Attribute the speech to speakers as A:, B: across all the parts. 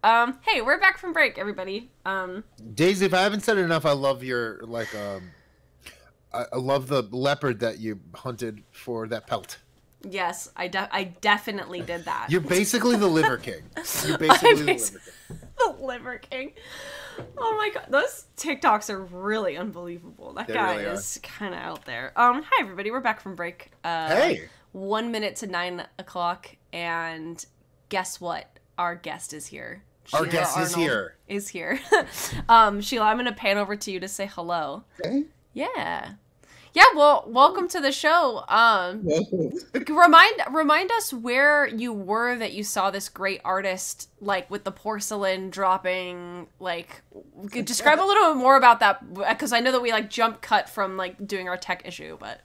A: Hey, we're back from break, everybody.
B: Daisy, if I haven't said it enough, I love your I love the leopard that you hunted for that pelt.
A: Yes, I definitely did that.
B: You're basically the Liver King. You're basically the Liver King.
A: The Liver King. Oh my god, those TikToks are really unbelievable. That guy really is kind of out there. Hi everybody, we're back from break.
B: Hey.
A: 1 minute to 9 o'clock, and guess what? Our guest is here.
B: Our guest
A: Arnold
B: is here.
A: Sheila, I'm gonna pan over to you to say hello.
C: Okay.
A: Yeah. Yeah, well, welcome to the show. Remind us where you were that you saw this great artist, like, with the porcelain dropping, like, describe a little bit more about that, because I know that we, like, jump cut from, like, doing our tech issue, but...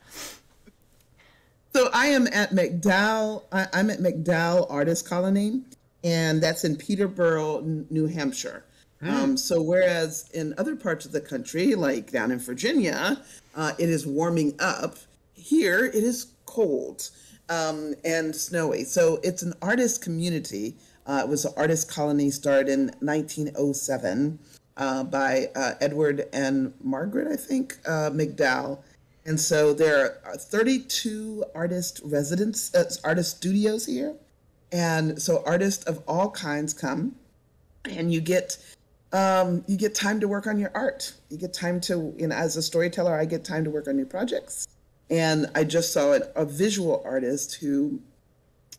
C: So I am at McDowell, I'm at McDowell Artist Colony, and that's in Peterborough, New Hampshire. So whereas in other parts of the country, like down in Virginia, it is warming up, here it is cold and snowy. So it's an artist community. It was an artist colony started in 1907 by Edward and Margaret, I think, McDowell. And so there are 32 artist artist studios here. And so artists of all kinds come, and you get time to work on your art. You get time to, as a storyteller, I get time to work on new projects. And I just saw a visual artist who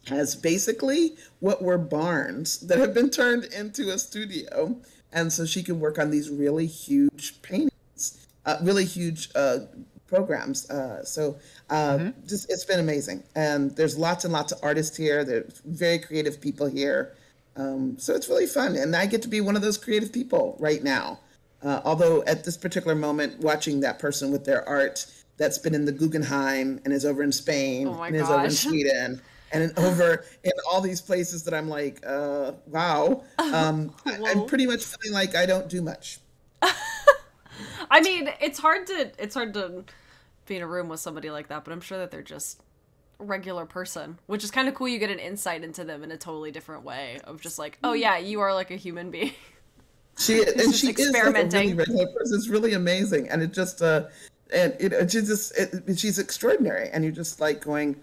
C: has basically what were barns that have been turned into a studio. And so she can work on these really huge paintings, really huge programs. Just it's been amazing. And there's lots and lots of artists here. There's very creative people here. So it's really fun, and I get to be one of those creative people right now. Although at this particular moment, watching that person with their art that's been in the Guggenheim and is over in Spain and is over in Sweden and over in all these places that I'm like, wow. I'm pretty much feeling like I don't do much.
A: I mean, it's hard to be in a room with somebody like that, but I'm sure that they're just regular person, which is kind of cool. You get an insight into them in a totally different way of just like, oh yeah, you are like a human being.
C: She is experimenting. Like a really regular person. It's really amazing, and it just she's extraordinary, and you're just like going,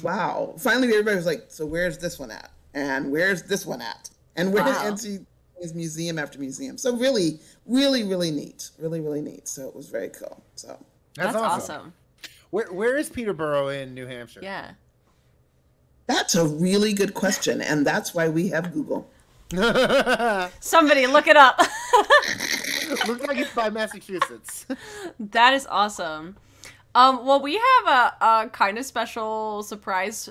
C: wow. Finally, everybody was like, so where's this one at, and where's this one at, and where? Wow. And she is museum after museum. So really, really, really neat, really, really neat. So it was very cool. So
A: that's awesome.
B: Where is Peterborough in New Hampshire?
A: Yeah.
C: That's a really good question, and that's why we have Google.
A: Somebody look it up.
B: Looks like it's by Massachusetts.
A: That is awesome. Well, we have a kind of special surprise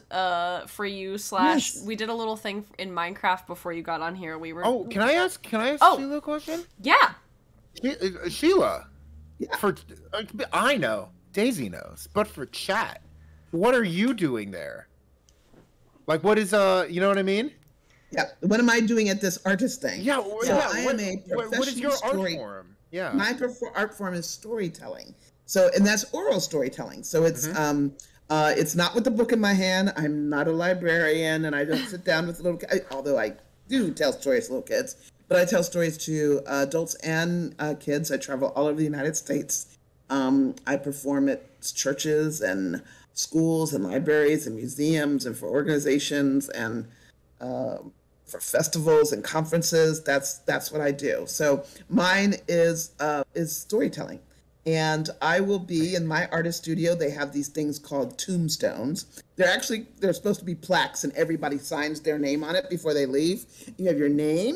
A: for you. Yes. We did a little thing in Minecraft before you got on here.
B: Can I ask Sheila a question?
A: Yeah.
B: Sheila.
C: Yeah.
B: I know. Daisy knows, but for chat, what are you doing there? Like, what is you know what I mean?
C: Yeah. What am I doing at this artist thing?
B: Yeah.
C: I am a professional
B: what is your art form? Yeah.
C: My art form is storytelling. So, and that's oral storytelling. So it's not with the book in my hand. I'm not a librarian, and I don't sit down with little kids, although I do tell stories to little kids. But I tell stories to adults and kids. I travel all over the United States. I perform at churches and schools and libraries and museums and for organizations and for festivals and conferences. That's what I do. So mine is storytelling. And I will be in my artist studio. They have these things called tombstones. They're supposed to be plaques, and everybody signs their name on it before they leave. You have your name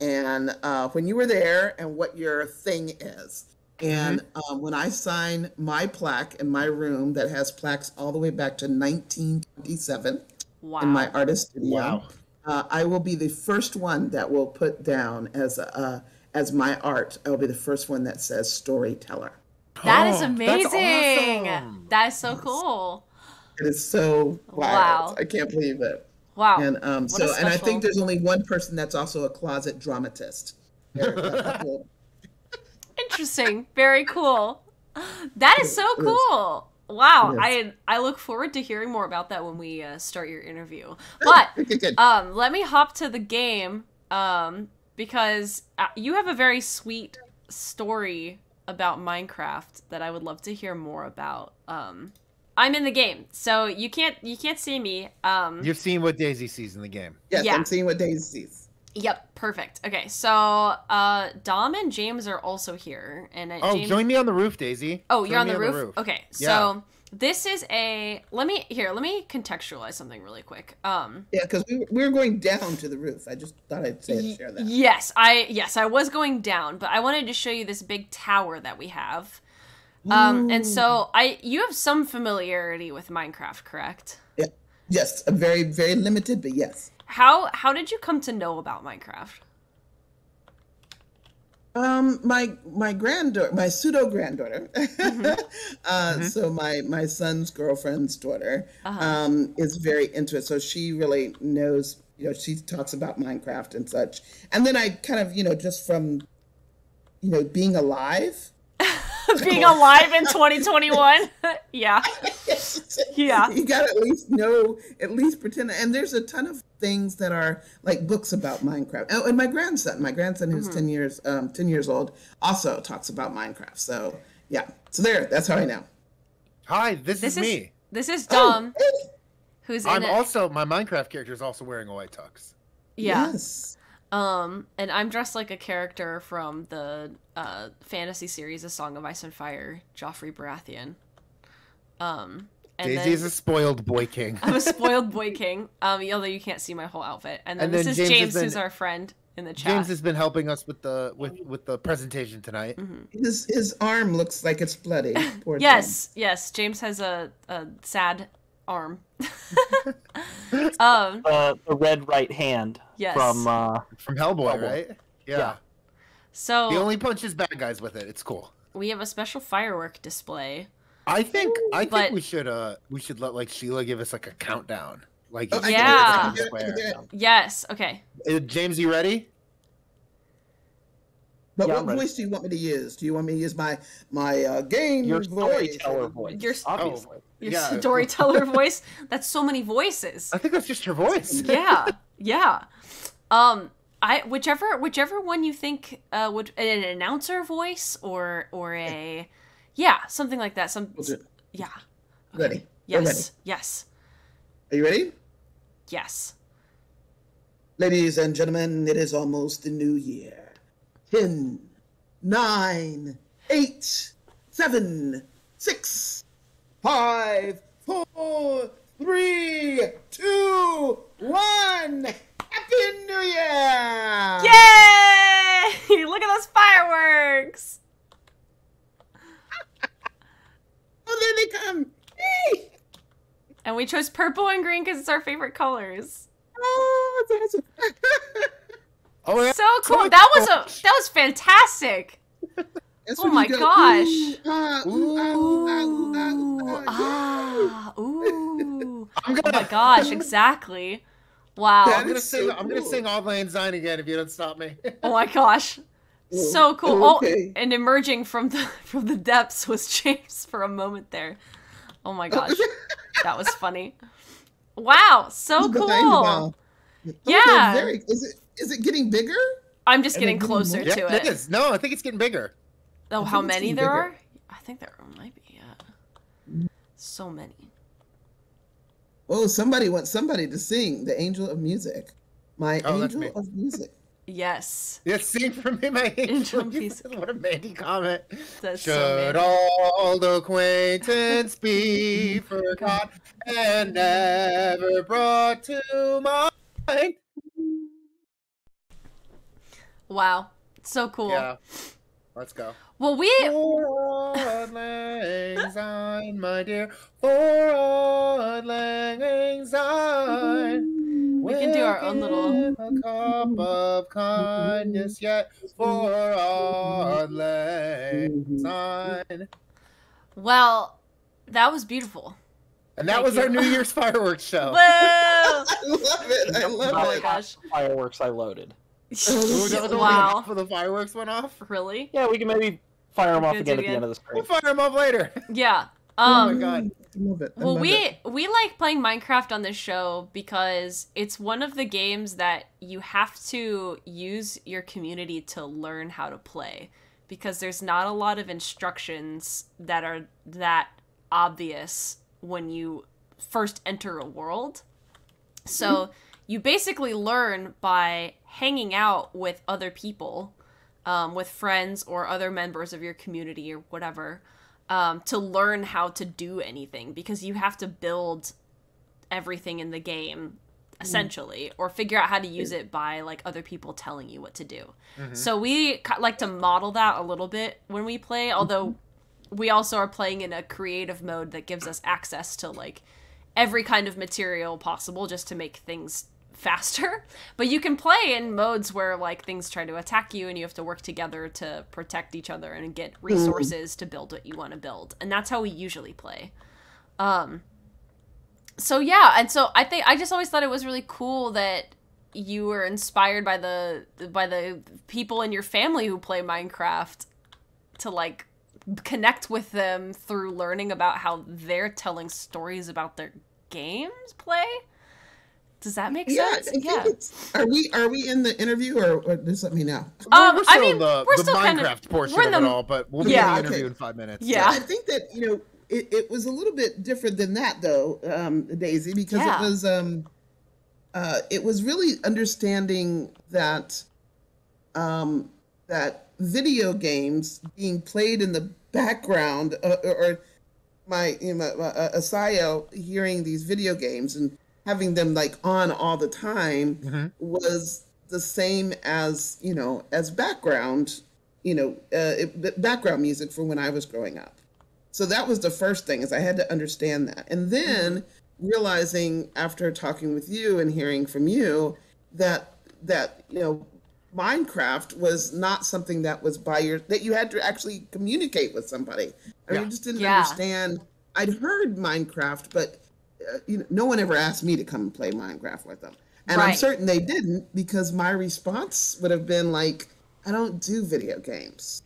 C: and when you were there and what your thing is. And when I sign my plaque in my room that has plaques all the way back to 1927 in my artist studio, I will be the first one that will put down as my art. I will be the first one that says Storyteller.
A: That is amazing.
B: That's awesome.
A: That is so cool.
C: It is so wild. Wow. I can't believe it.
A: Wow.
C: And and I think there's only one person that's also a closet dramatist.
A: Interesting. Very cool. That is so cool. Wow. Yes. I look forward to hearing more about that when we start your interview. But let me hop to the game because you have a very sweet story about Minecraft that I would love to hear more about. I'm in the game, so you can't see me.
B: You've seen what Daisy sees in the game.
C: Yes,
A: yeah.
C: I'm seeing what Daisy sees.
A: Yep, perfect. Okay, so Dom and James are also here, and James...
B: join me on the roof, Daisy.
A: Oh, you're on the roof? Okay, so
B: Yeah.
A: this is a... Let me contextualize something really quick.
C: Yeah, because we were going down to the roof. I just thought I'd share that.
A: Yes, I was going down, but I wanted to show you this big tower that we have. And so you have some familiarity with Minecraft, correct?
C: Yeah. Yes, a very, very limited, but yes.
A: How did you come to know about Minecraft?
C: My granddaughter, my pseudo granddaughter, so my son's girlfriend's daughter, is very into it. So she really knows, she talks about Minecraft and such. And then I kind of, just from, being alive.
A: Being alive in 2021? Yeah. Yeah.
C: You gotta at least pretend. And there's a ton of things that are like books about Minecraft. Oh, and my grandson who's 10 years old, also talks about Minecraft. So yeah. So that's how I know.
B: Hi, this is me.
A: This is Dom.
C: Oh, hey.
A: Who's
B: my Minecraft character is also wearing a white tux.
A: Yeah.
C: Yes.
A: And I'm dressed like a character from the fantasy series A Song of Ice and Fire, Joffrey Baratheon. And
B: Daisy is a spoiled boy king.
A: I'm a spoiled boy king, although you can't see my whole outfit. And then this is James who's our friend in the chat.
B: James has been helping us with the presentation tonight.
C: His arm looks like it's bloody. Poor
A: yes, James has a sad arm.
D: The red right hand.
A: Yes.
D: From
B: Hellboy, right? Yeah.
A: So
B: he only punches bad guys with it. It's cool.
A: We have a special firework display.
B: I think we should let like Sheila give us like a countdown. Like
A: yeah. Yes. Okay.
B: James, you ready?
C: But what voice do you want me to use? Do you want me to use my game
D: your
C: voice?
D: storyteller voice? Obviously.
A: Your storyteller voice? That's so many voices.
B: I think that's just your voice.
A: Yeah. Whichever one you think would an announcer voice or a something like that. Yeah.
C: Ready?
A: Yes.
C: Ready.
A: Yes.
C: Are you ready?
A: Yes.
C: Ladies and gentlemen, it is almost the new year. 10, 9, 8, 7, 6, 5, 4, 3, 2, 1. Happy New Year!
A: Yay! Look at those fireworks!
C: Oh, there they come! Hey!
A: And we chose purple and green because it's our favorite colors.
C: Oh, that's awesome.
B: Oh, yeah.
A: So cool! That was fantastic. Oh my gosh! Ooh! Oh my gosh! Exactly. Wow.
B: I'm gonna sing "Auld Lang Syne" again if you don't stop me.
A: Oh my gosh! So cool.
C: Okay.
A: And emerging from the depths was James for a moment there. Oh my gosh, that was funny. Wow, so cool. Yeah.
C: Is it getting bigger?
A: I'm just getting closer to it.
B: It is. No, I think it's getting bigger.
A: Oh, how many there are? I think there might be. Yeah. So many.
C: Oh, somebody wants somebody to sing "The Angel of Music." My angel of music.
A: Yes.
B: Yes, sing for me, my angel of music. What a Mandy comment.
A: That's
B: Should old acquaintance be forgot and never brought to mind?
A: Wow. So cool.
B: Yeah. Let's go.
A: Well,
B: For Auld Lang Syne, my dear. For Auld Lang Syne.
A: We can do our own little...
B: A cup of kindness yet for Auld Lang Syne.
A: Well, that was beautiful.
B: And that was our New Year's fireworks show.
A: Whoa!
C: I love it. I love
A: Oh my
C: it.
A: gosh.
D: Fireworks I loaded.
B: Ooh, that was
A: Wow.
B: for the fireworks went off?
A: Really?
D: Yeah, we can maybe fire them off
A: Good
D: again
A: to
D: at the end of the screen.
B: We'll fire them off later.
A: Yeah.
B: Oh my god.
C: I love it.
A: Well, we like playing Minecraft on this show because it's one of the games that you have to use your community to learn how to play, because there's not a lot of instructions that are that obvious when you first enter a world. So you basically learn by hanging out with other people, with friends or other members of your community or whatever, to learn how to do anything, because you have to build everything in the game essentially, or figure out how to use it by like other people telling you what to do. So we like to model that a little bit when we play, although we also are playing in a creative mode that gives us access to like every kind of material possible just to make things faster. But you can play in modes where like things try to attack you and you have to work together to protect each other and get resources to build what you want to build. And that's how we usually play. So yeah, and so I just always thought it was really cool that you were inspired by the people in your family who play Minecraft to like connect with them through learning about how they're telling stories about their games play. Does that make sense?
C: Yeah. Are we in the interview or just let me know?
B: We're still
A: I mean,
B: in the
A: still
B: Minecraft portion of it all, but we'll be in the interview in 5 minutes.
A: Yeah.
C: I think that, it was a little bit different than that though, Daisy, because it was really understanding that that video games being played in the background, or my Asayo hearing these video games and having them like on all the time was the same as as background background music for when I was growing up. So that was the first thing, is I had to understand that. And then realizing after talking with you and hearing from you that Minecraft was not something that was that you had to actually communicate with somebody. I just didn't understand. I'd heard Minecraft, but no one ever asked me to come and play Minecraft with them. And I'm certain they didn't, because my response would have been like, I don't do video games.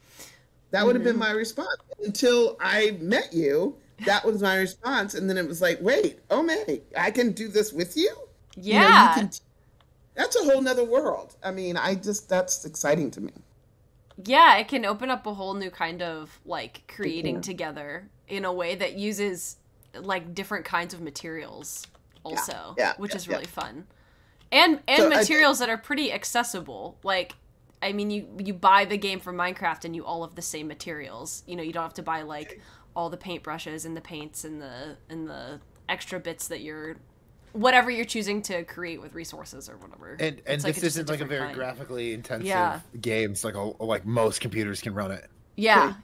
C: That would have been my response until I met you. That was my response. And then it was like, wait, May, I can do this with you?
A: Yeah.
C: That's a whole nother world. I mean, that's exciting to me.
A: Yeah, it can open up a whole new kind of like creating together in a way that uses like different kinds of materials also, which is really fun. And so materials that are pretty accessible. Like, I mean, you buy the game from Minecraft and you all have the same materials. You don't have to buy like all the paintbrushes and the paints and the extra bits that whatever you're choosing to create with resources or whatever.
B: And this isn't like a very graphically intensive game. It's like most computers can run it.
A: Yeah.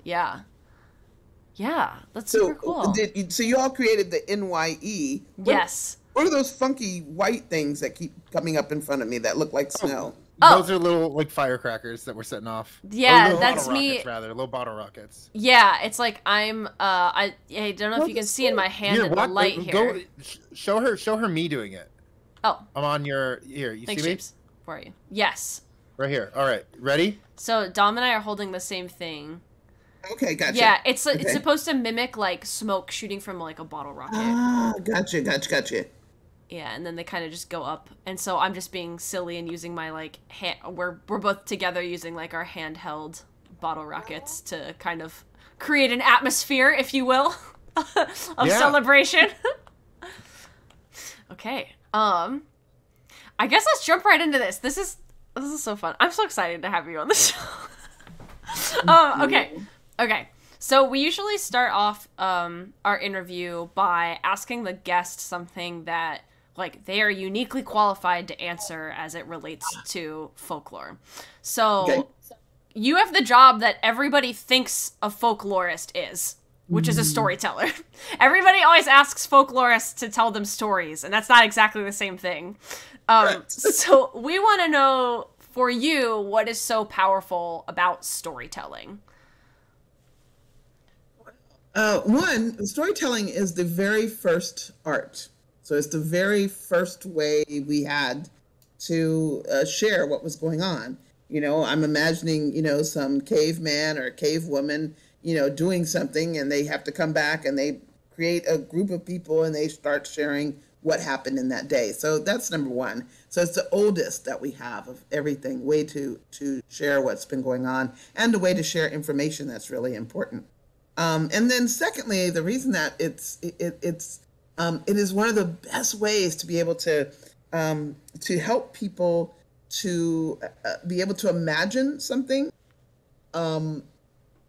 A: That's super cool.
C: So you all created the NYE.
A: Yes.
C: What are those funky white things that keep coming up in front of me that look like snow?
B: Those are little like firecrackers that we're setting off.
A: Yeah, that's me.
B: Little bottle rockets.
A: Yeah, it's like I don't know if you can see in my hand in the light here.
B: Show her me doing it.
A: Oh.
B: I'm on your here. You see me?
A: Where are you? Yes.
B: Right here. All right. Ready?
A: So Dom and I are holding the same thing.
C: Okay, gotcha.
A: Yeah, it's supposed to mimic like smoke shooting from like a bottle rocket.
C: Ah, gotcha.
A: Yeah, and then they kind of just go up. And so I'm just being silly and using my like we're both together using like our handheld bottle rockets to kind of create an atmosphere, if you will, of celebration. Okay. I guess let's jump right into this. This is so fun. I'm so excited to have you on the show. Okay. So we usually start off our interview by asking the guest something that like they are uniquely qualified to answer as it relates to folklore. So you have the job that everybody thinks a folklorist is, which is a storyteller. Everybody always asks folklorists to tell them stories, and that's not exactly the same thing. So we want to know, for you, what is so powerful about storytelling?
C: One, storytelling is the very first art. So it's the very first way we had to share what was going on. I'm imagining, some caveman or cavewoman, doing something, and they have to come back and they create a group of people and they start sharing what happened in that day. So that's number one. So it's the oldest that we have of everything, way to share what's been going on and a way to share information that's really important. And then secondly, the reason that it is one of the best ways to be able to help people to be able to imagine something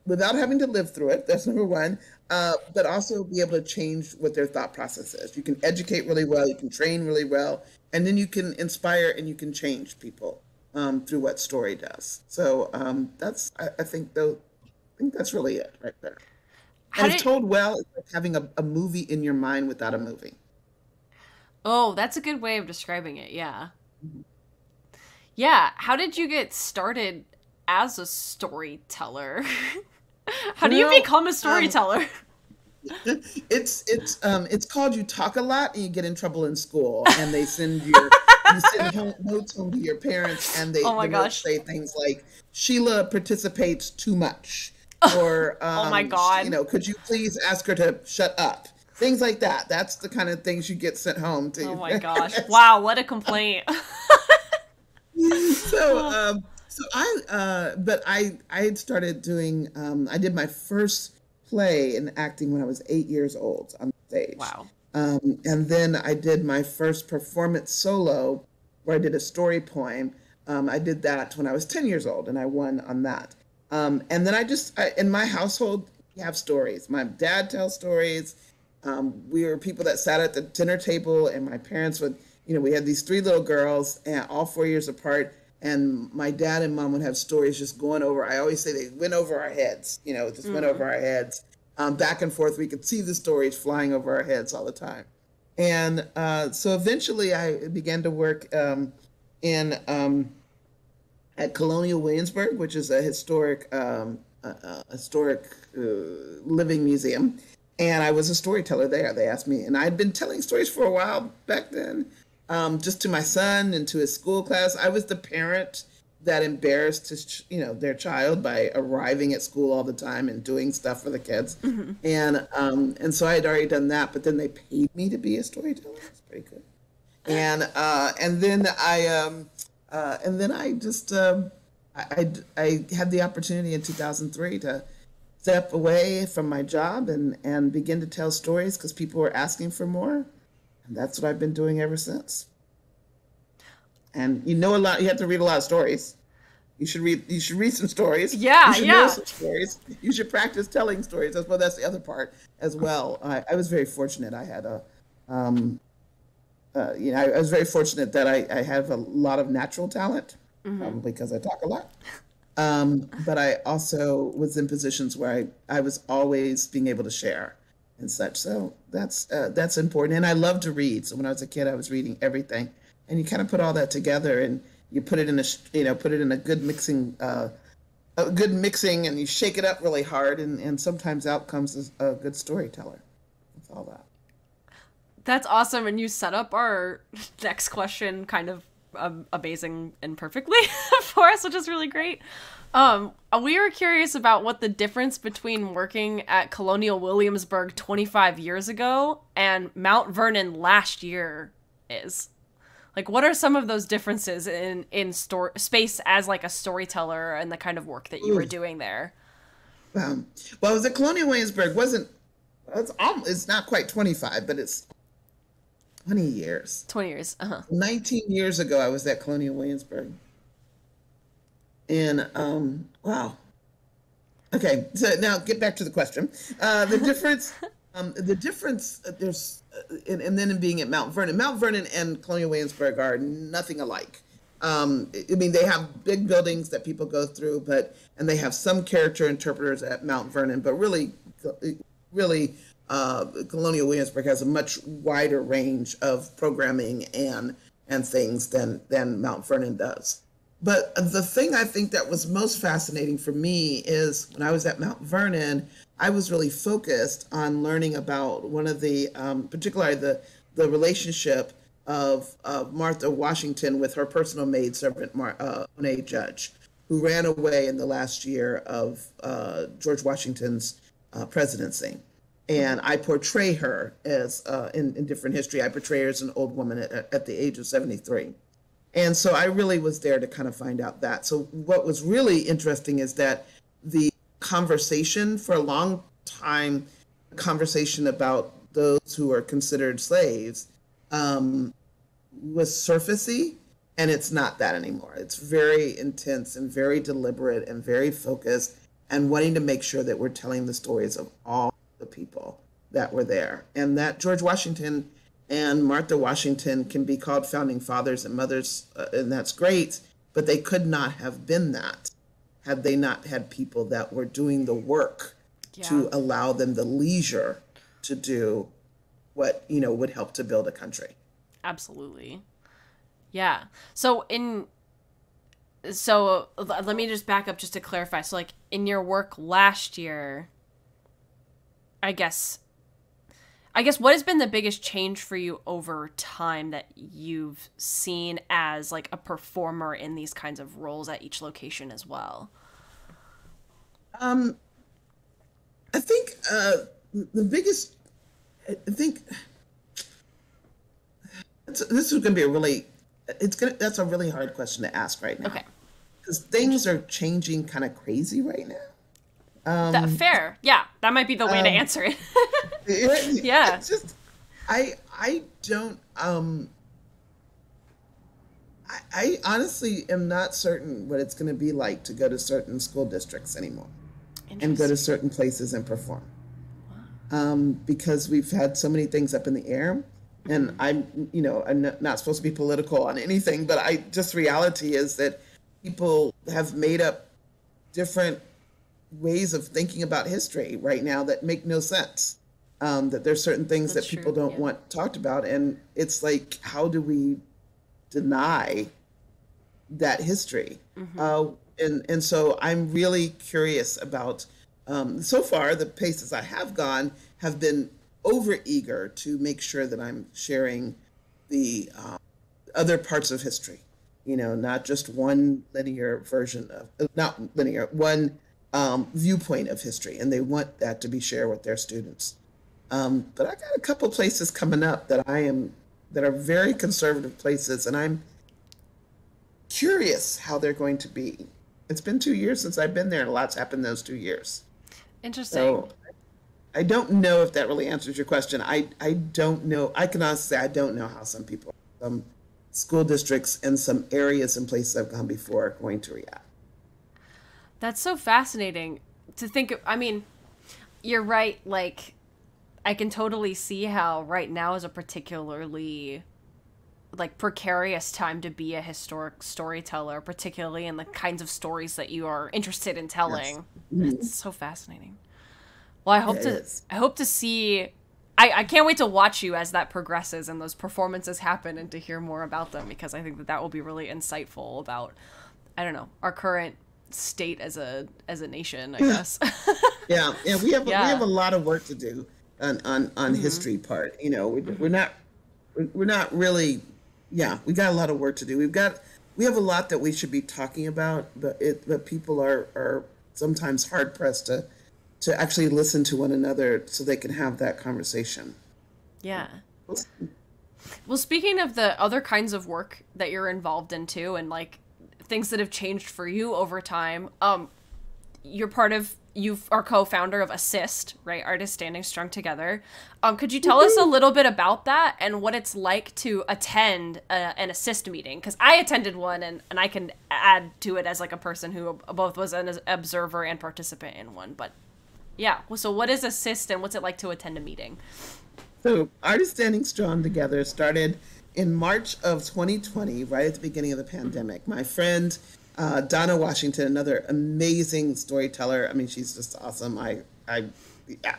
C: without having to live through it. That's number one. But also be able to change what their thought process is. You can educate really well, you can train really well, and then you can inspire and you can change people through what story does. So I think that's really it right there. And it's told well, it's like having a movie in your mind without a movie.
A: Oh, that's a good way of describing it, yeah. Mm-hmm. Yeah, how did you get started as a storyteller? How do you become a storyteller?
C: It's called you talk a lot and you get in trouble in school, and they send you send notes home to your parents, and they say things like Sheila participates too much, or
A: oh my God,
C: could you please ask her to shut up? Things like that. That's the kind of things you get sent home to.
A: Oh my gosh! Wow, what a complaint.
C: So I had started doing, I did my first play in acting when I was 8 years old on stage.
A: Wow.
C: And then I did my first performance solo where I did a story poem. I did that when I was 10 years old and I won on that. And then in my household, we have stories. My dad tells stories. We were people that sat at the dinner table, and my parents would, we had these 3 little girls, and all 4 years apart. And my dad and mom would have stories just going over. I always say they went over our heads, just went over our heads. Back and forth, we could see the stories flying over our heads all the time. And so eventually I began to work at Colonial Williamsburg, which is a historic living museum. And I was a storyteller there. They asked me, and I'd been telling stories for a while back then. Just to my son and to his school class. I was the parent that embarrassed their child by arriving at school all the time and doing stuff for the kids. Mm-hmm. And so I had already done that, but then they paid me to be a storyteller. That's pretty good. And then I just I had the opportunity in 2003 to step away from my job and begin to tell stories because people were asking for more. And that's what I've been doing ever since. And a lot. You have to read a lot of stories. You should read some stories.
A: Yeah,
C: you should know some stories. You should practice telling stories. That's the other part as well. I was very fortunate. I had I was very fortunate that I have a lot of natural talent, probably because I talk a lot. But I also was in positions where I was always being able to share and such. So that's important. And I love to read. So when I was a kid, I was reading everything. And you kind of put all that together and you put it in a good mixing, and you shake it up really hard. And sometimes out comes a good storyteller. That's all that.
A: That's awesome. And you set up our next question kind of amazing and perfectly for us, which is really great. We were curious about what the difference between working at Colonial Williamsburg 25 years ago and Mount Vernon last year is. Like, what are some of those differences in space as like a storyteller and the kind of work that you were doing there?
C: Well, it was at Colonial Williamsburg. It's not quite 25, but it's 20 years.
A: 20 years.
C: 19 years ago, I was at Colonial Williamsburg. And, wow. Okay, so now get back to the question. The difference, there's, and then in being at Mount Vernon and Colonial Williamsburg are nothing alike. They have big buildings that people go through, and they have some character interpreters at Mount Vernon, but really, Colonial Williamsburg has a much wider range of programming and things than Mount Vernon does. But the thing I think that was most fascinating for me is when I was at Mount Vernon, I was really focused on learning about one of the, particularly the relationship of Martha Washington with her personal maidservant, Monet Judge, who ran away in the last year of George Washington's presidency. And I portray her as, in different history, I portray her as an old woman at the age of 73. And so I really was there to kind of find out that. So what was really interesting is that the conversation for a long time, conversation about those who are considered slaves, was surfacey, and it's not that anymore. It's very intense and very deliberate and very focused, and wanting to make sure that we're telling the stories of all the people that were there. And that George Washington and Martha Washington can be called founding fathers and mothers, and that's great, but they could not have been that had they not had people that were doing the work to allow them the leisure to do what, would help to build a country.
A: Absolutely. Yeah. So let me just back up just to clarify. So like in your work last year, I guess what has been the biggest change for you over time that you've seen as like a performer in these kinds of roles at each location as well?
C: I think the biggest, this is going to be that's a really hard question to ask right now.
A: Okay.
C: Because things are changing kind of crazy right now.
A: Fair. Yeah. That might be the way to answer it. Yeah.
C: It's just, I don't, I honestly am not certain what it's going to be like to go to certain school districts anymore and go to certain places and perform. Wow. Because we've had so many things up in the air, and I'm not supposed to be political on anything, but reality is that people have made up different ways of thinking about history right now that make no sense. That there's certain things that people don't want talked about, and it's like, how do we deny that history? And so I'm really curious about, so far the places I have gone have been over eager to make sure that I'm sharing the other parts of history, not just one linear version of, not linear, one viewpoint of history, and they want that to be shared with their students. But I got a couple places coming up that are very conservative places, and I'm curious how they're going to be. It's been 2 years since I've been there, and a lot's happened in those 2 years.
A: Interesting.
C: So I don't know if that really answers your question. I don't know. I can honestly say I don't know how some people, some school districts and some areas and places I've gone before are going to react.
A: That's so fascinating to think of. I mean, you're right. Like, I can totally see how right now is a particularly like precarious time to be a historic storyteller, particularly in the kinds of stories that you are interested in telling. Yes. It's so fascinating. Well, I hope to see, I can't wait to watch you as that progresses and those performances happen, and to hear more about them, because I think that will be really insightful about, I don't know, our current state as a nation, I guess.
C: Yeah. We have a lot of work to do on history part. We're not really, we got a lot of work to do. We have a lot that we should be talking about, but people are sometimes hard pressed to actually listen to one another so they can have that conversation.
A: Yeah. Well, speaking of the other kinds of work that you're involved in too, and like things that have changed for you over time, you are co-founder of Assist, right? Artists Standing Strong Together. Could you tell us a little bit about that and what it's like to attend an Assist meeting? Because I attended one, and I can add to it as like a person who both was an observer and participant in one. But yeah, so what is Assist, and what's it like to attend a meeting?
C: So Artists Standing Strong Together started in March of 2020, right at the beginning of the pandemic. My friend Donna Washington, another amazing storyteller. I mean, she's just awesome.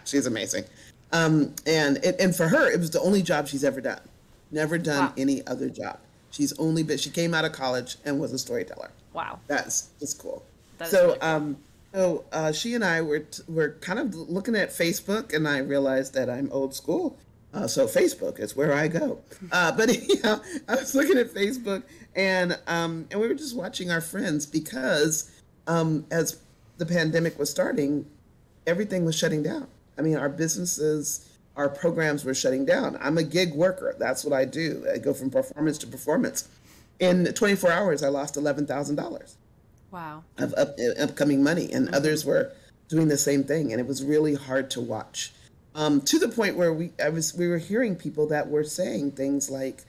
C: She's amazing. And for her, it was the only job she's ever done. Never done any other job. She came out of college and was a storyteller. Wow. That's just cool. Really cool. So she and I were kind of looking at Facebook, and I realized that I'm old school. So Facebook is where I go. But I was looking at Facebook, and we were just watching our friends, because as the pandemic was starting, everything was shutting down. I mean, our businesses, our programs were shutting down. I'm a gig worker. That's what I do. I go from performance to performance. In 24 hours, I lost $11,000
A: Wow.
C: of upcoming money, and others were doing the same thing, and it was really hard to watch. To the point where we were hearing people that were saying things like,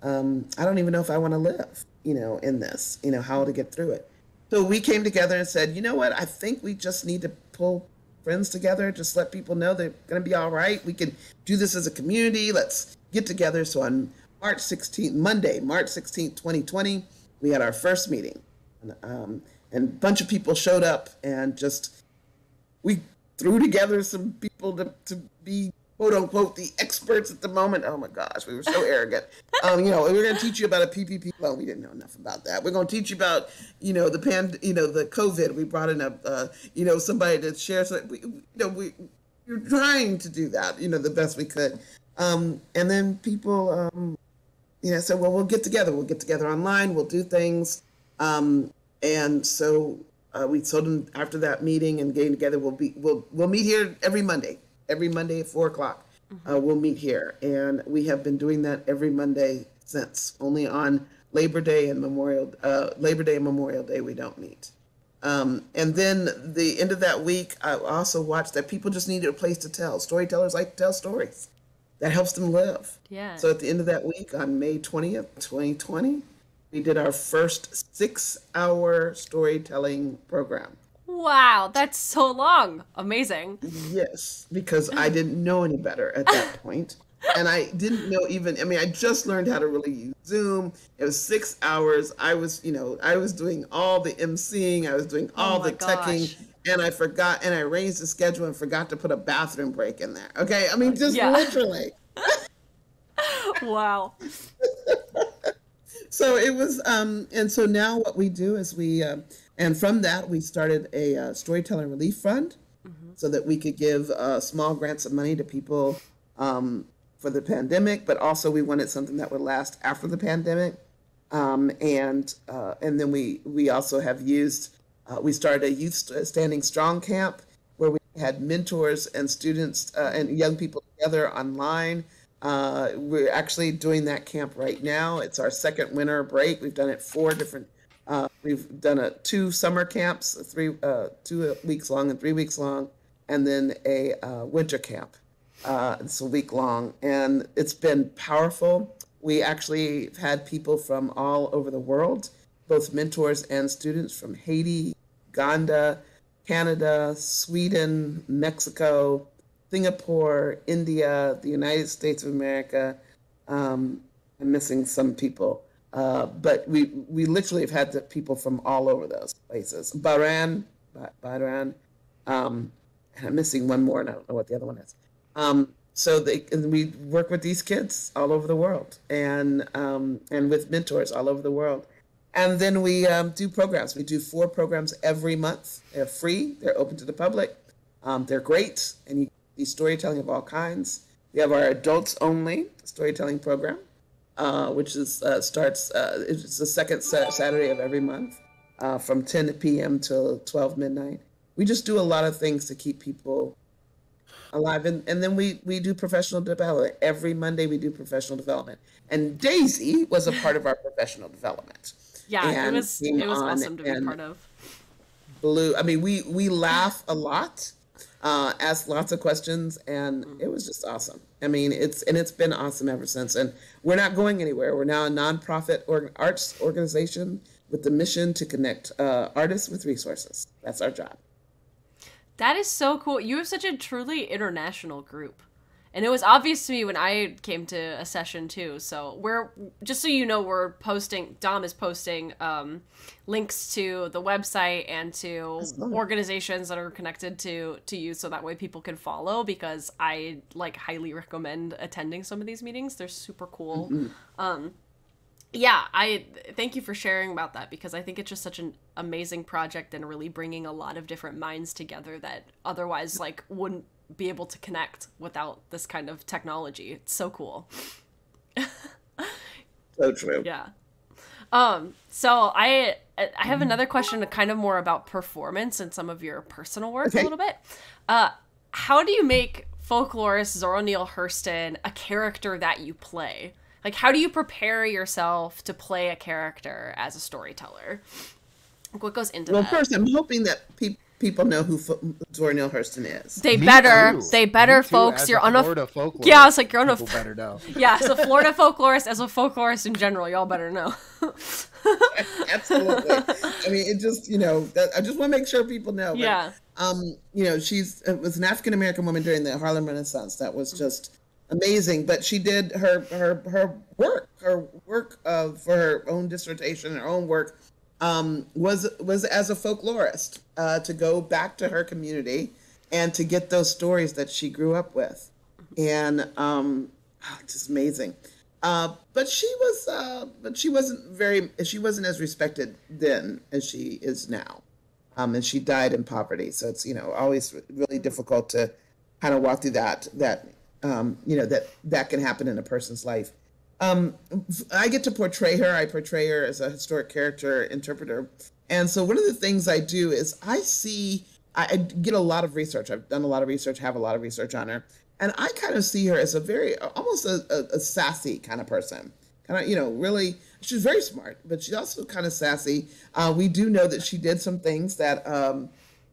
C: I don't even know if I want to live, in this, how to get through it. So we came together and said, you know what, I think we just need to pull friends together, just let people know they're going to be all right. We can do this as a community. Let's get together. So on Monday, March 16th, 2020, we had our first meeting. And a bunch of people showed up, and we threw together some people to be, quote unquote, the experts at the moment. Oh my gosh, we were so arrogant. We're going to teach you about a PPP loan. We didn't know enough about that. We're going to teach you about, the COVID. We brought in somebody to share. So we were trying to do that, the best we could. And then people, said, well, we'll get together. We'll get together online. We'll do things. And so we told them after that meeting and getting together, we'll meet here every Monday at 4:00. We'll meet here, and we have been doing that every Monday since. Only on Labor Day and Memorial Day we don't meet. And then the end of that week, I also watched that people just needed a place to tell. Storytellers like to tell stories. That helps them live.
A: Yeah.
C: So at the end of that week, on May 20th, 2020, we did our first 6-hour storytelling program.
A: Wow, that's so long. Amazing.
C: Yes, because I didn't know any better at that point. And I didn't know I just learned how to really use Zoom. It was 6 hours. I was doing all the emceeing. I was doing all the teching. And I forgot, and I arranged the schedule and forgot to put a bathroom break in there. Okay, literally.
A: Wow.
C: So it was, and so now what we do is and from that we started a Storyteller Relief Fund, so that we could give small grants of money to people for the pandemic, but also we wanted something that would last after the pandemic. And then we also have used, we started a Youth Standing Strong camp where we had mentors and students and young people together online. We're actually doing that camp right now. It's our second winter break. We've done it 4 different, we've done 2 summer camps, 2 weeks long and 3 weeks long, and then a winter camp. It's a week long, and it's been powerful. We actually had people from all over the world, both mentors and students from Haiti, Uganda, Canada, Sweden, Mexico, Singapore, India, the United States of America. I'm missing some people, but we literally have had the people from all over those places. Bahrain, and I'm missing one more, and I don't know what the other one is. So we work with these kids all over the world, and with mentors all over the world. And then we do programs. We do 4 programs every month. They're free. They're open to the public. They're great, and you see storytelling of all kinds. We have our adults only storytelling program, which is starts. It's the second Saturday of every month, from 10 p.m. till 12 midnight. We just do a lot of things to keep people alive, and then we do professional development. Every Monday we do professional development, and Daisy was a part of our professional development.
A: Yeah, it was awesome to be part of.
C: We laugh a lot, ask lots of questions, and it was just awesome. It's been awesome ever since. And we're not going anywhere. We're now a nonprofit arts organization with the mission to connect artists with resources. That's our job.
A: That is so cool. You have such a truly international group. And it was obvious to me when I came to a session too. So just so you know, Dom is posting links to the website and to organizations that are connected to you, so that way people can follow, because I highly recommend attending some of these meetings. They're super cool. Mm-hmm. Yeah, I thank you for sharing about that, because I think it's just such an amazing project and really bringing a lot of different minds together that otherwise wouldn't be able to connect without this kind of technology. It's so cool.
C: So true.
A: Yeah. So I have another question, kind of more about performance and some of your personal work. Okay. A little bit. how do you make folklorist Zora Neale Hurston a character that you play? Like, how do you prepare yourself to play a character as a storyteller? Like, what goes into that?
C: Well, first, I'm hoping that people know who Zora Neale Hurston is.
A: They better, folks.
B: As
A: you're
B: a
A: on a
B: Florida folklorist,
A: yeah. It's like you're on a
B: people better know.
A: yeah. So Florida folklorist, as a folklorist in general, y'all better know.
C: Absolutely. I mean, it just I just want to make sure people know. But,
A: Yeah.
C: She was an African American woman during the Harlem Renaissance. That was just amazing. But she did her work for her own dissertation, her own work. Was as a folklorist to go back to her community and to get those stories that she grew up with, and just amazing. But she wasn't as respected then as she is now, and she died in poverty. So it's always really difficult to kind of walk through that can happen in a person's life. I get to portray her. I portray her as a historic character interpreter. And so one of the things I do is I get a lot of research. I've done a lot of research, have a lot of research on her. And I kind of see her as almost a sassy kind of person. Kind of, really, she's very smart, but she's also kind of sassy. We do know that she did some things that,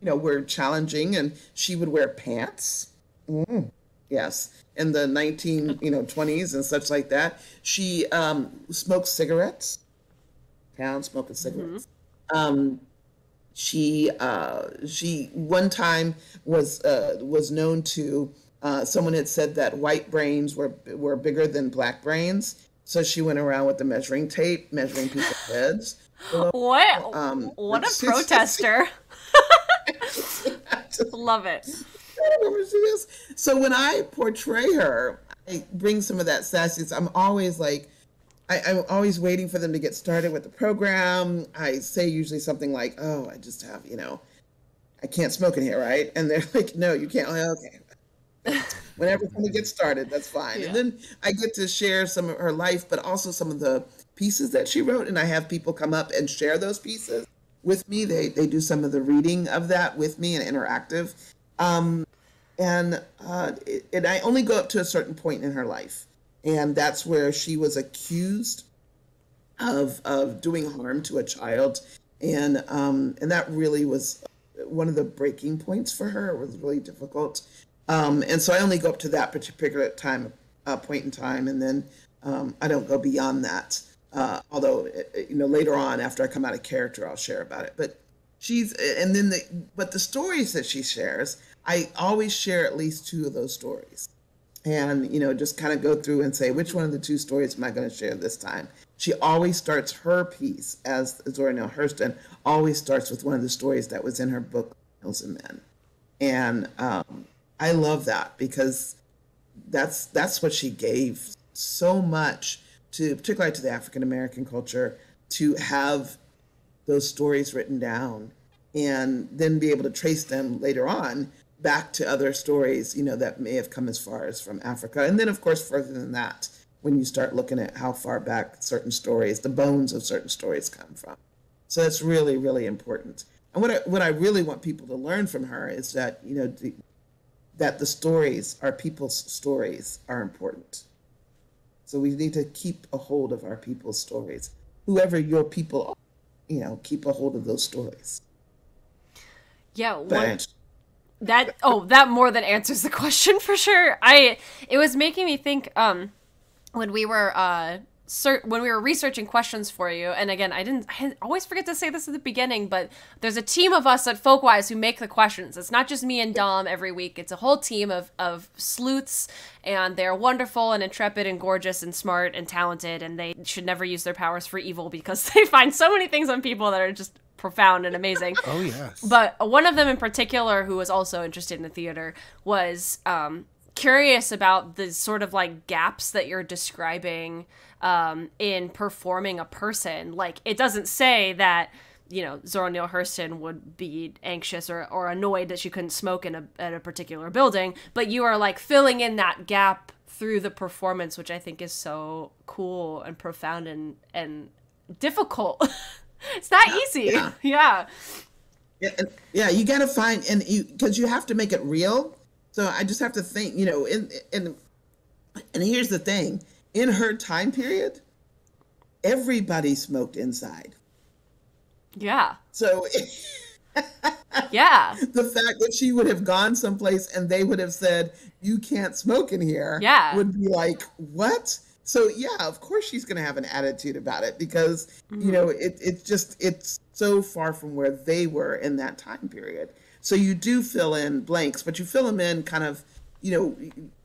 C: were challenging, and she would wear pants. Yes. In the 1920s and such like that. She smoked cigarettes. Smoking cigarettes. She one time was known to someone had said that white brains were bigger than black brains, so she went around with the measuring tape measuring people's heads.
A: What a protester. Love it.
C: She is. So when I portray her, I bring some of that sassy. I'm always like, I'm always waiting for them to get started with the program. I say usually something like, "Oh, I just have, I can't smoke in here, right?" And they're like, "No, you can't." Like, okay. Whenever somebody gets started, that's fine. Yeah. And then I get to share some of her life, but also some of the pieces that she wrote, and I have people come up and share those pieces with me. They do some of the reading of that with me and interactive. And I only go up to a certain point in her life, and that's where she was accused of doing harm to a child, and that really was one of the breaking points for her. It was really difficult, and so I only go up to that particular point in time, and then I don't go beyond that. Although later on, after I come out of character, I'll share about it. But but the stories that she shares, I always share at least 2 of those stories, and just kind of go through and say, which one of the 2 stories am I going to share this time? She always starts her piece, as Zora Neale Hurston always starts with one of the stories that was in her book, Hills and Men, and I love that because that's what she gave so much to, particularly to the African American culture, to have those stories written down and then be able to trace them later on back to other stories, that may have come as far as from Africa. And then, of course, further than that, when you start looking at how far back certain stories, the bones of certain stories come from. So that's really, really important. And what I really want people to learn from her is that, that the stories, our people's stories, are important. So we need to keep a hold of our people's stories. Whoever your people are, keep a hold of those stories.
A: Yeah, that more than answers the question for sure. It was making me think when we were researching questions for you, and again, I always forget to say this at the beginning, but there's a team of us at Folkwise who make the questions. It's not just me and Dom every week. It's a whole team of sleuths, and they're wonderful and intrepid and gorgeous and smart and talented, and they should never use their powers for evil because they find so many things on people that are just profound and amazing.
B: Oh, yes.
A: But one of them in particular, who was also interested in the theater, was curious about the sort of like gaps that you're describing in performing a person. Like, it doesn't say that, Zora Neale Hurston would be anxious or annoyed that she couldn't smoke at a particular building, but you are like filling in that gap through the performance, which I think is so cool and profound and difficult. It's not easy. Yeah.
C: Yeah, you got to find, because you have to make it real. So I just have to think, and here's the thing. In her time period, everybody smoked inside.
A: Yeah.
C: So
A: yeah.
C: The fact that she would have gone someplace and they would have said, you can't smoke in here, would be like, what? So yeah, of course she's going to have an attitude about it because, it's so far from where they were in that time period. So you do fill in blanks, but you fill them in kind of,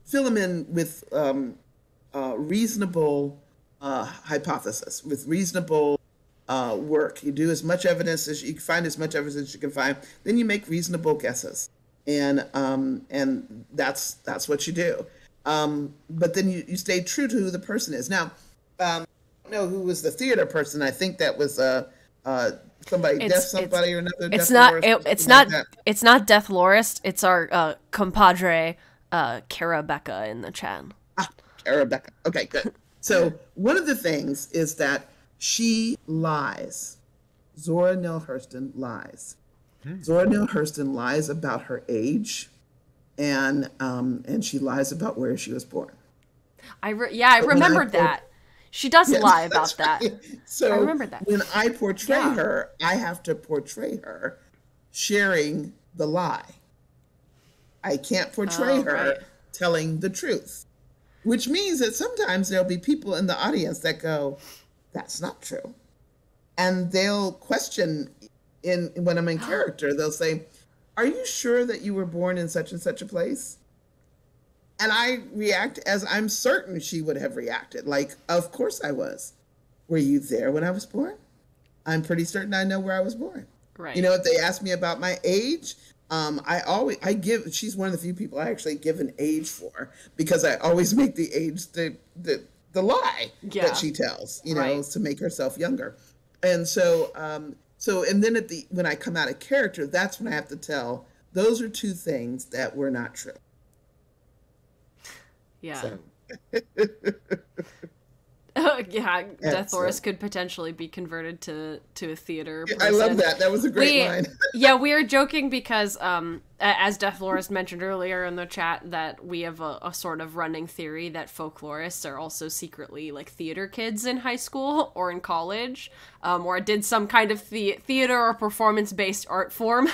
C: fill them in with reasonable hypothesis, with reasonable work. You do as much evidence as you can find, as much evidence as you can find. Then you make reasonable guesses, and that's what you do. But then you stay true to who the person is. Now, I don't know who was the theater person. I think that was somebody, somebody or another.
A: It's not. It's not Death Lorist. It's our compadre, Cara Becca in the chat.
C: Cara Becca. Okay, good. So one of the things is that she lies. Zora Neale Hurston lies. Zora Neale Hurston lies about her age, and she lies about where she was born.
A: I remembered that. She does lie about that.
C: So
A: I remember that.
C: When I portray her, I have to portray her sharing the lie. I can't portray her telling the truth, which means that sometimes there'll be people in the audience that go, that's not true. And they'll question when I'm in character, they'll say, are you sure that you were born in such and such a place? And I react as I'm certain she would have reacted. Like, of course I was. Were you there when I was born? I'm pretty certain I know where I was born.
A: Right.
C: If they ask me about my age, she's one of the few people I actually give an age for, because I always make the age the lie that she tells, to make herself younger. And so, and then when I come out of character, that's when I have to tell, those are two things that were not true.
A: Yeah.
C: So.
A: Death Lorist could potentially be converted to a theater person.
C: I love that. That was a great line.
A: We are joking because, as Death Lorist mentioned earlier in the chat, that we have a sort of running theory that folklorists are also secretly like theater kids in high school or in college, or did some kind of theater or performance-based art form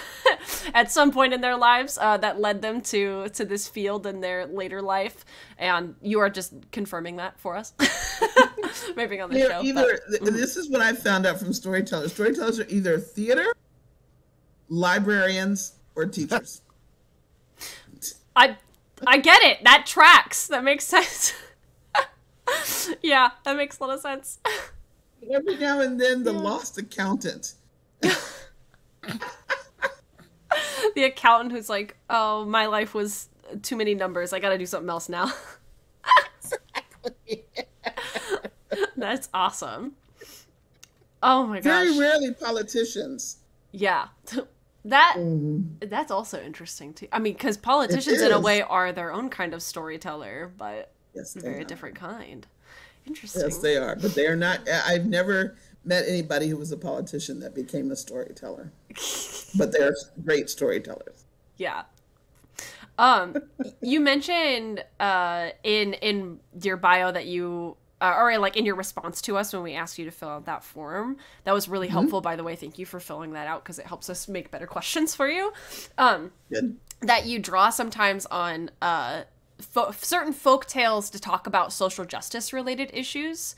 A: at some point in their lives that led them to this field in their later life. And you are just confirming that for us. Maybe on the show.
C: This is what I found out from storytellers. Storytellers are either theater, librarians, or teachers.
A: I get it. That tracks. That makes sense. Yeah, that makes a lot of sense.
C: Every now and then, the lost accountant.
A: The accountant who's like, oh, my life was too many numbers. I gotta do something else now.
C: Exactly.
A: That's awesome. Oh my gosh.
C: Very rarely politicians.
A: Yeah. That's also interesting too. I mean, because politicians in a way are their own kind of storyteller, but very different kind. Interesting.
C: Yes, they are, but they are not. I've never met anybody who was a politician that became a storyteller, but they're great storytellers.
A: Yeah. You mentioned in your bio that you or like in your response to us when we asked you to fill out that form. That was really helpful, by the way. Thank you for filling that out because it helps us make better questions for you.
C: Good.
A: That you draw sometimes on certain folk tales to talk about social justice related issues.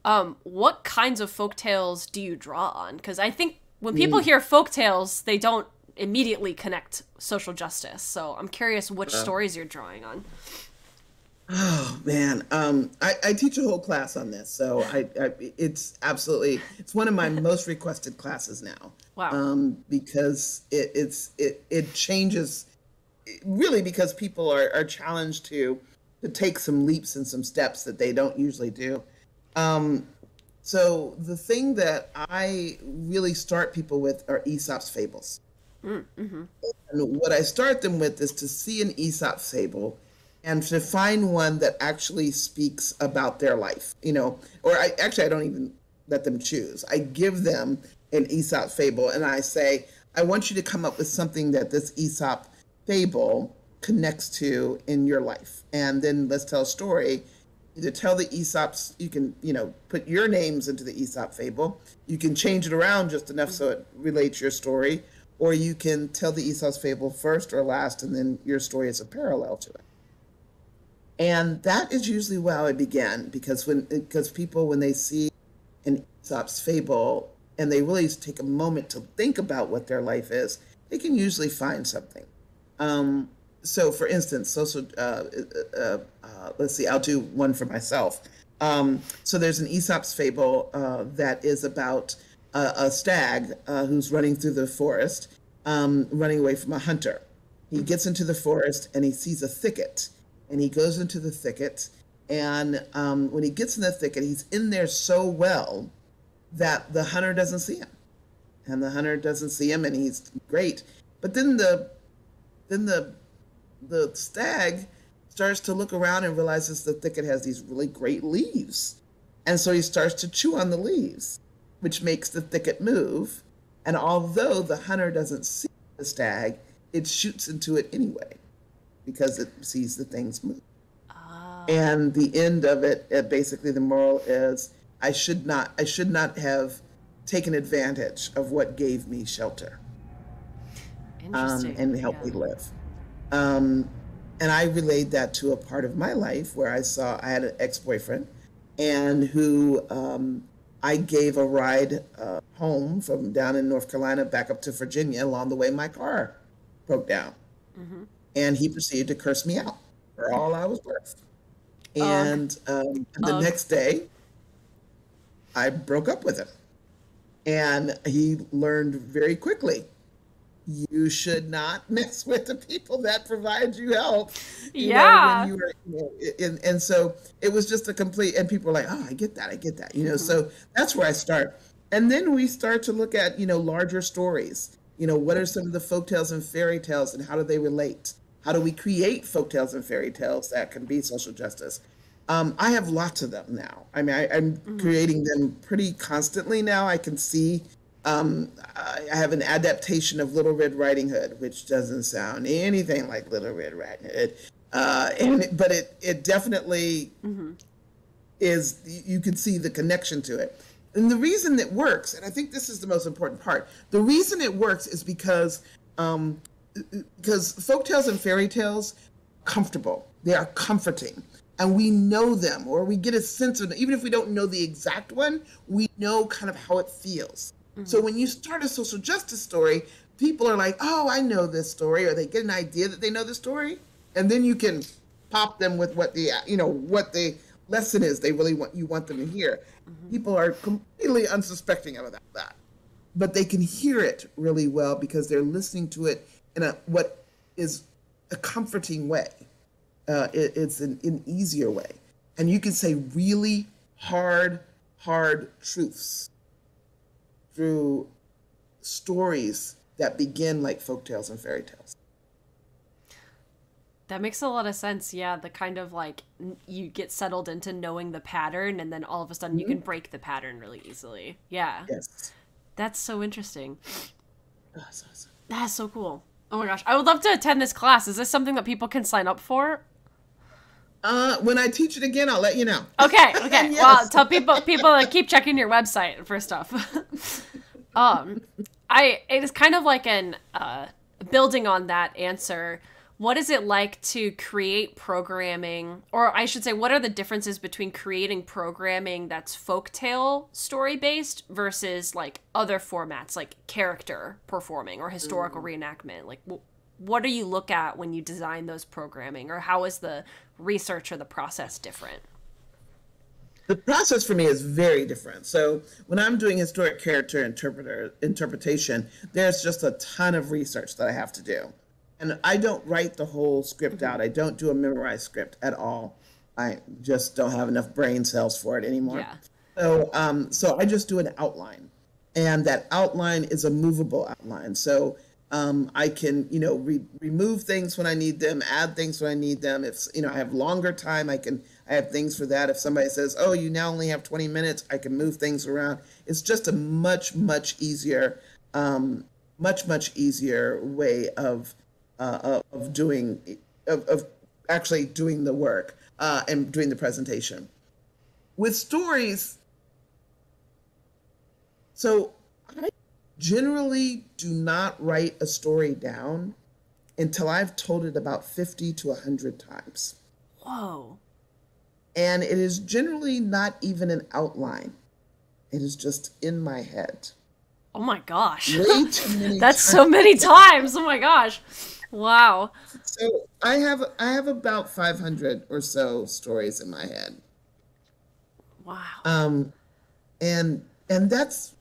A: What kinds of folk tales do you draw on? Because I think when people hear folk tales, they don't immediately connect social justice. So I'm curious which stories you're drawing on.
C: Oh man, I teach a whole class on this, so it's one of my most requested classes now.
A: Wow.
C: Because it changes, really, because people are challenged to take some leaps and some steps that they don't usually do. So the thing that I really start people with are Esop's Fables. Mm-hmm. And what I start them with is to see an Aesop fable and to find one that actually speaks about their life, or I don't even let them choose. I give them an Aesop fable and I say, I want you to come up with something that this Aesop fable connects to in your life. And then let's tell a story. Either tell the Esops, you can, put your names into the Aesop fable. You can change it around just enough so it relates your story, or you can tell the Aesop's fable first or last, and then your story is a parallel to it. And that is usually how I began, because people, when they see an Aesop's fable and they really take a moment to think about what their life is, they can usually find something. So, for instance, let's see, I'll do one for myself. So there's an Aesop's fable that is about a stag who's running through the forest, running away from a hunter. He gets into the forest and he sees a thicket, and he goes into the thicket. And when he gets in the thicket, he's in there so well that the hunter doesn't see him. And the hunter doesn't see him, and he's great. But then the stag starts to look around and realizes the thicket has these really great leaves. And so he starts to chew on the leaves, which makes the thicket move. And although the hunter doesn't see the stag, it shoots into it anyway, because it sees the things move. Oh. And the end of it, basically the moral is, I should not have taken advantage of what gave me shelter. And helped me live. And I relayed that to a part of my life where I had an ex-boyfriend, and who I gave a ride home from down in North Carolina back up to Virginia. Along the way, my car broke down. Mm-hmm. And he proceeded to curse me out for all I was worth. And the next day, I broke up with him. And he learned very quickly, you should not mess with the people that provide you help.
A: Yeah.
C: When you were, and so it was just a complete, and people were like, oh, I get that. Mm-hmm. So that's where I start. And then we start to look at, larger stories. What are some of the folktales and fairy tales, and how do they relate? How do we create folktales and fairy tales that can be social justice? I have lots of them now. I mean, I'm creating them pretty constantly now. I can see, I have an adaptation of Little Red Riding Hood, which doesn't sound anything like Little Red Riding Hood. But it definitely is, you can see the connection to it. And the reason it works, and I think this is the most important part, the reason it works is because folktales and fairy tales are comfortable. They are comforting. And we know them, or we get a sense of them. Even if we don't know the exact one, we know kind of how it feels. Mm-hmm. So when you start a social justice story, people are like, oh, I know this story, or they get an idea that they know the story. And then you can pop them with what the lesson is they really want them to hear. Mm-hmm. People are completely unsuspecting of that. But they can hear it really well because they're listening to it in what is a comforting way. It's an easier way. And you can say really hard truths through stories that begin like folktales and fairy tales.
A: That makes a lot of sense. Yeah, the kind of like you get settled into knowing the pattern, and then all of a sudden you can break the pattern really easily. Yeah. Yes. That's so interesting. That's awesome. That's so cool. Oh my gosh. I would love to attend this class. Is this something that people can sign up for?
C: When I teach it again, I'll let you know.
A: Okay. Yes. Well, tell people to keep checking your website for stuff. It is kind of like an building on that answer. What is it like to create programming, or I should say, what are the differences between creating programming that's folktale story-based versus like other formats like character performing or historical reenactment? Like, what do you look at when you design those programming, or how is the research or the process different?
C: The process for me is very different. So when I'm doing historic character interpretation, there's just a ton of research that I have to do. And I don't write the whole script out. I don't do a memorized script at all. I just don't have enough brain cells for it anymore. Yeah. So I just do an outline. And that outline is a movable outline. So I can, remove things when I need them, add things when I need them. If, I have longer time, I have things for that. If somebody says, oh, you now only have 20 minutes, I can move things around. It's just a much easier way of doing of actually doing the work and doing the presentation. With stories, so I generally do not write a story down until I've told it about 50 to 100 times.
A: Whoa.
C: And it is generally not even an outline. It is just in my head.
A: Oh my gosh.
C: Way too many
A: That's
C: times.
A: so many times. Oh my gosh. Wow.
C: So I have about 500 or so stories in my head.
A: Wow.
C: And that's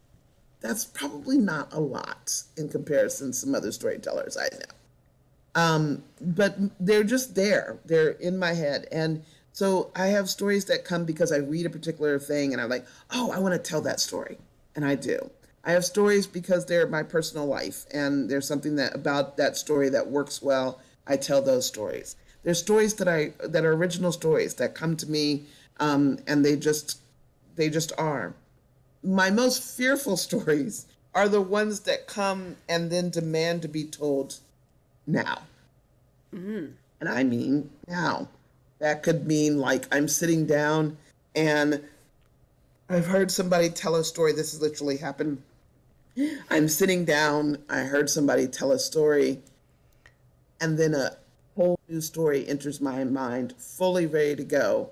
C: probably not a lot in comparison to some other storytellers I know. But they're just there. They're in my head. And so I have stories that come because I read a particular thing and I'm like, oh, I want to tell that story. And I do. I have stories because they're my personal life and there's something that about that story that works well. I tell those stories. There's stories that are original stories that come to me, and they just are. My most fearful stories are the ones that come and then demand to be told now. And I mean now. That could mean like I'm sitting down and I've heard somebody tell a story. This has literally happened. I'm sitting down, I heard somebody tell a story, and then a whole new story enters my mind, fully ready to go.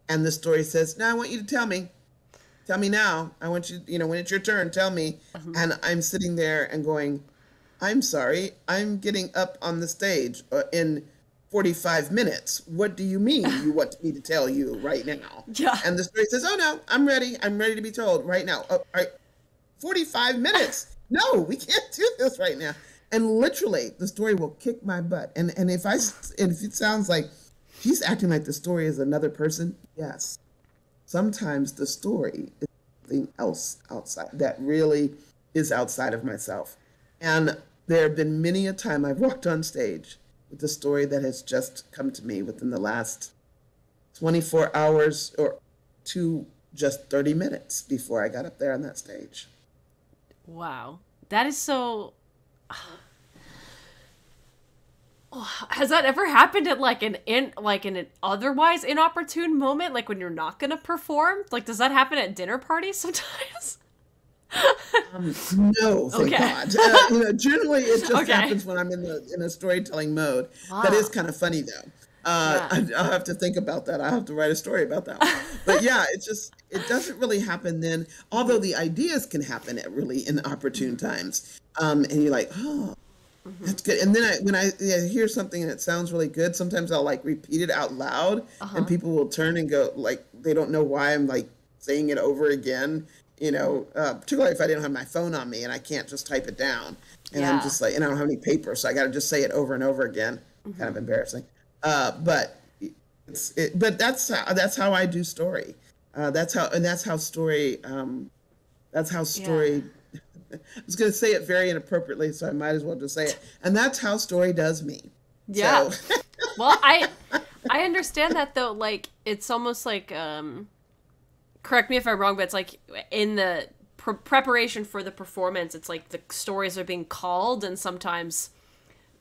C: And the story says, "No, I want you to tell me. Tell me now. I want you, when it's your turn, tell me." And I'm sitting there and going, "I'm sorry, I'm getting up on the stage in 45 minutes. What do you mean you want me to tell you right now?"
A: Yeah.
C: And the story says, "Oh no, I'm ready. I'm ready to be told right now." All right, 45 minutes. No, we can't do this right now. And literally, the story will kick my butt. And if it sounds like she's acting like the story is another person, yes. Sometimes the story is something else outside that really is outside of myself. And there have been many a time I've walked on stage with a story that has just come to me within the last 24 hours or to just 30 minutes before I got up there on that stage.
A: Wow. That is so... Has that ever happened at like in an otherwise inopportune moment, like when you're not gonna perform? Like, does that happen at dinner parties sometimes?
C: No, thank God. Generally it just happens when I'm in a storytelling mode. Wow. That is kind of funny though. I'll have to think about that. I'll have to write a story about that one. But yeah, it doesn't really happen then, although the ideas can happen at really inopportune times. And you're like, oh, that's good. And then when I hear something and it sounds really good, sometimes I'll like repeat it out loud and people will turn and go like, they don't know why I'm like saying it over again. Particularly if I didn't have my phone on me and I can't just type it down. And I'm just like, and I don't have any paper, so I got to just say it over and over again. Kind of embarrassing. But that's how I do story. That's how story. I was going to say it very inappropriately, so I might as well just say it. And that's how story does me.
A: Yeah.
C: So.
A: Well, I understand that though. Like, it's almost like, correct me if I'm wrong, but it's like in the preparation for the performance, it's like the stories are being called, and sometimes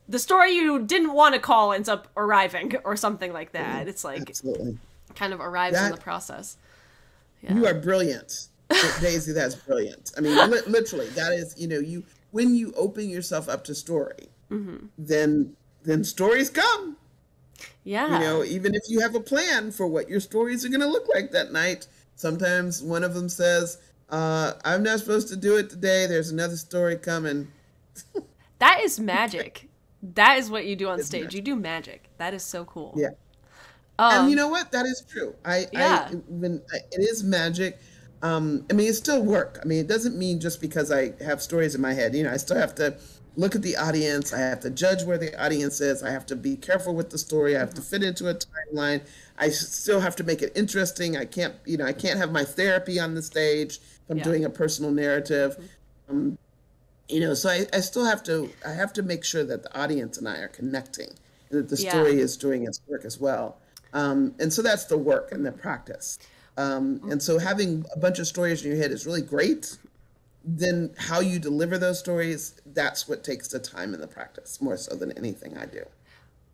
A: the story you didn't want to call ends up arriving or something like that. It's like
C: Absolutely.
A: Kind of arrives in the process. Yeah.
C: You are brilliant. Daisy, that's brilliant. I mean, literally, that is, when you open yourself up to story, then stories come.
A: Yeah.
C: Even if you have a plan for what your stories are going to look like that night, sometimes one of them says, I'm not supposed to do it today. There's another story coming.
A: That is magic. That is what you do on stage.
C: Magic.
A: You do magic. That is so cool.
C: Yeah. And you know what? That is true. It is magic. It's still work. It doesn't mean just because I have stories in my head, I still have to look at the audience. I have to judge where the audience is. I have to be careful with the story. I have to fit into a timeline. I still have to make it interesting. I can't have my therapy on the stage if I'm doing a personal narrative. So I still have to make sure that the audience and I are connecting and that the story is doing its work as well. And so that's the work and the practice. And so having a bunch of stories in your head is really great. Then how you deliver those stories, that's what takes the time and the practice more so than anything I do.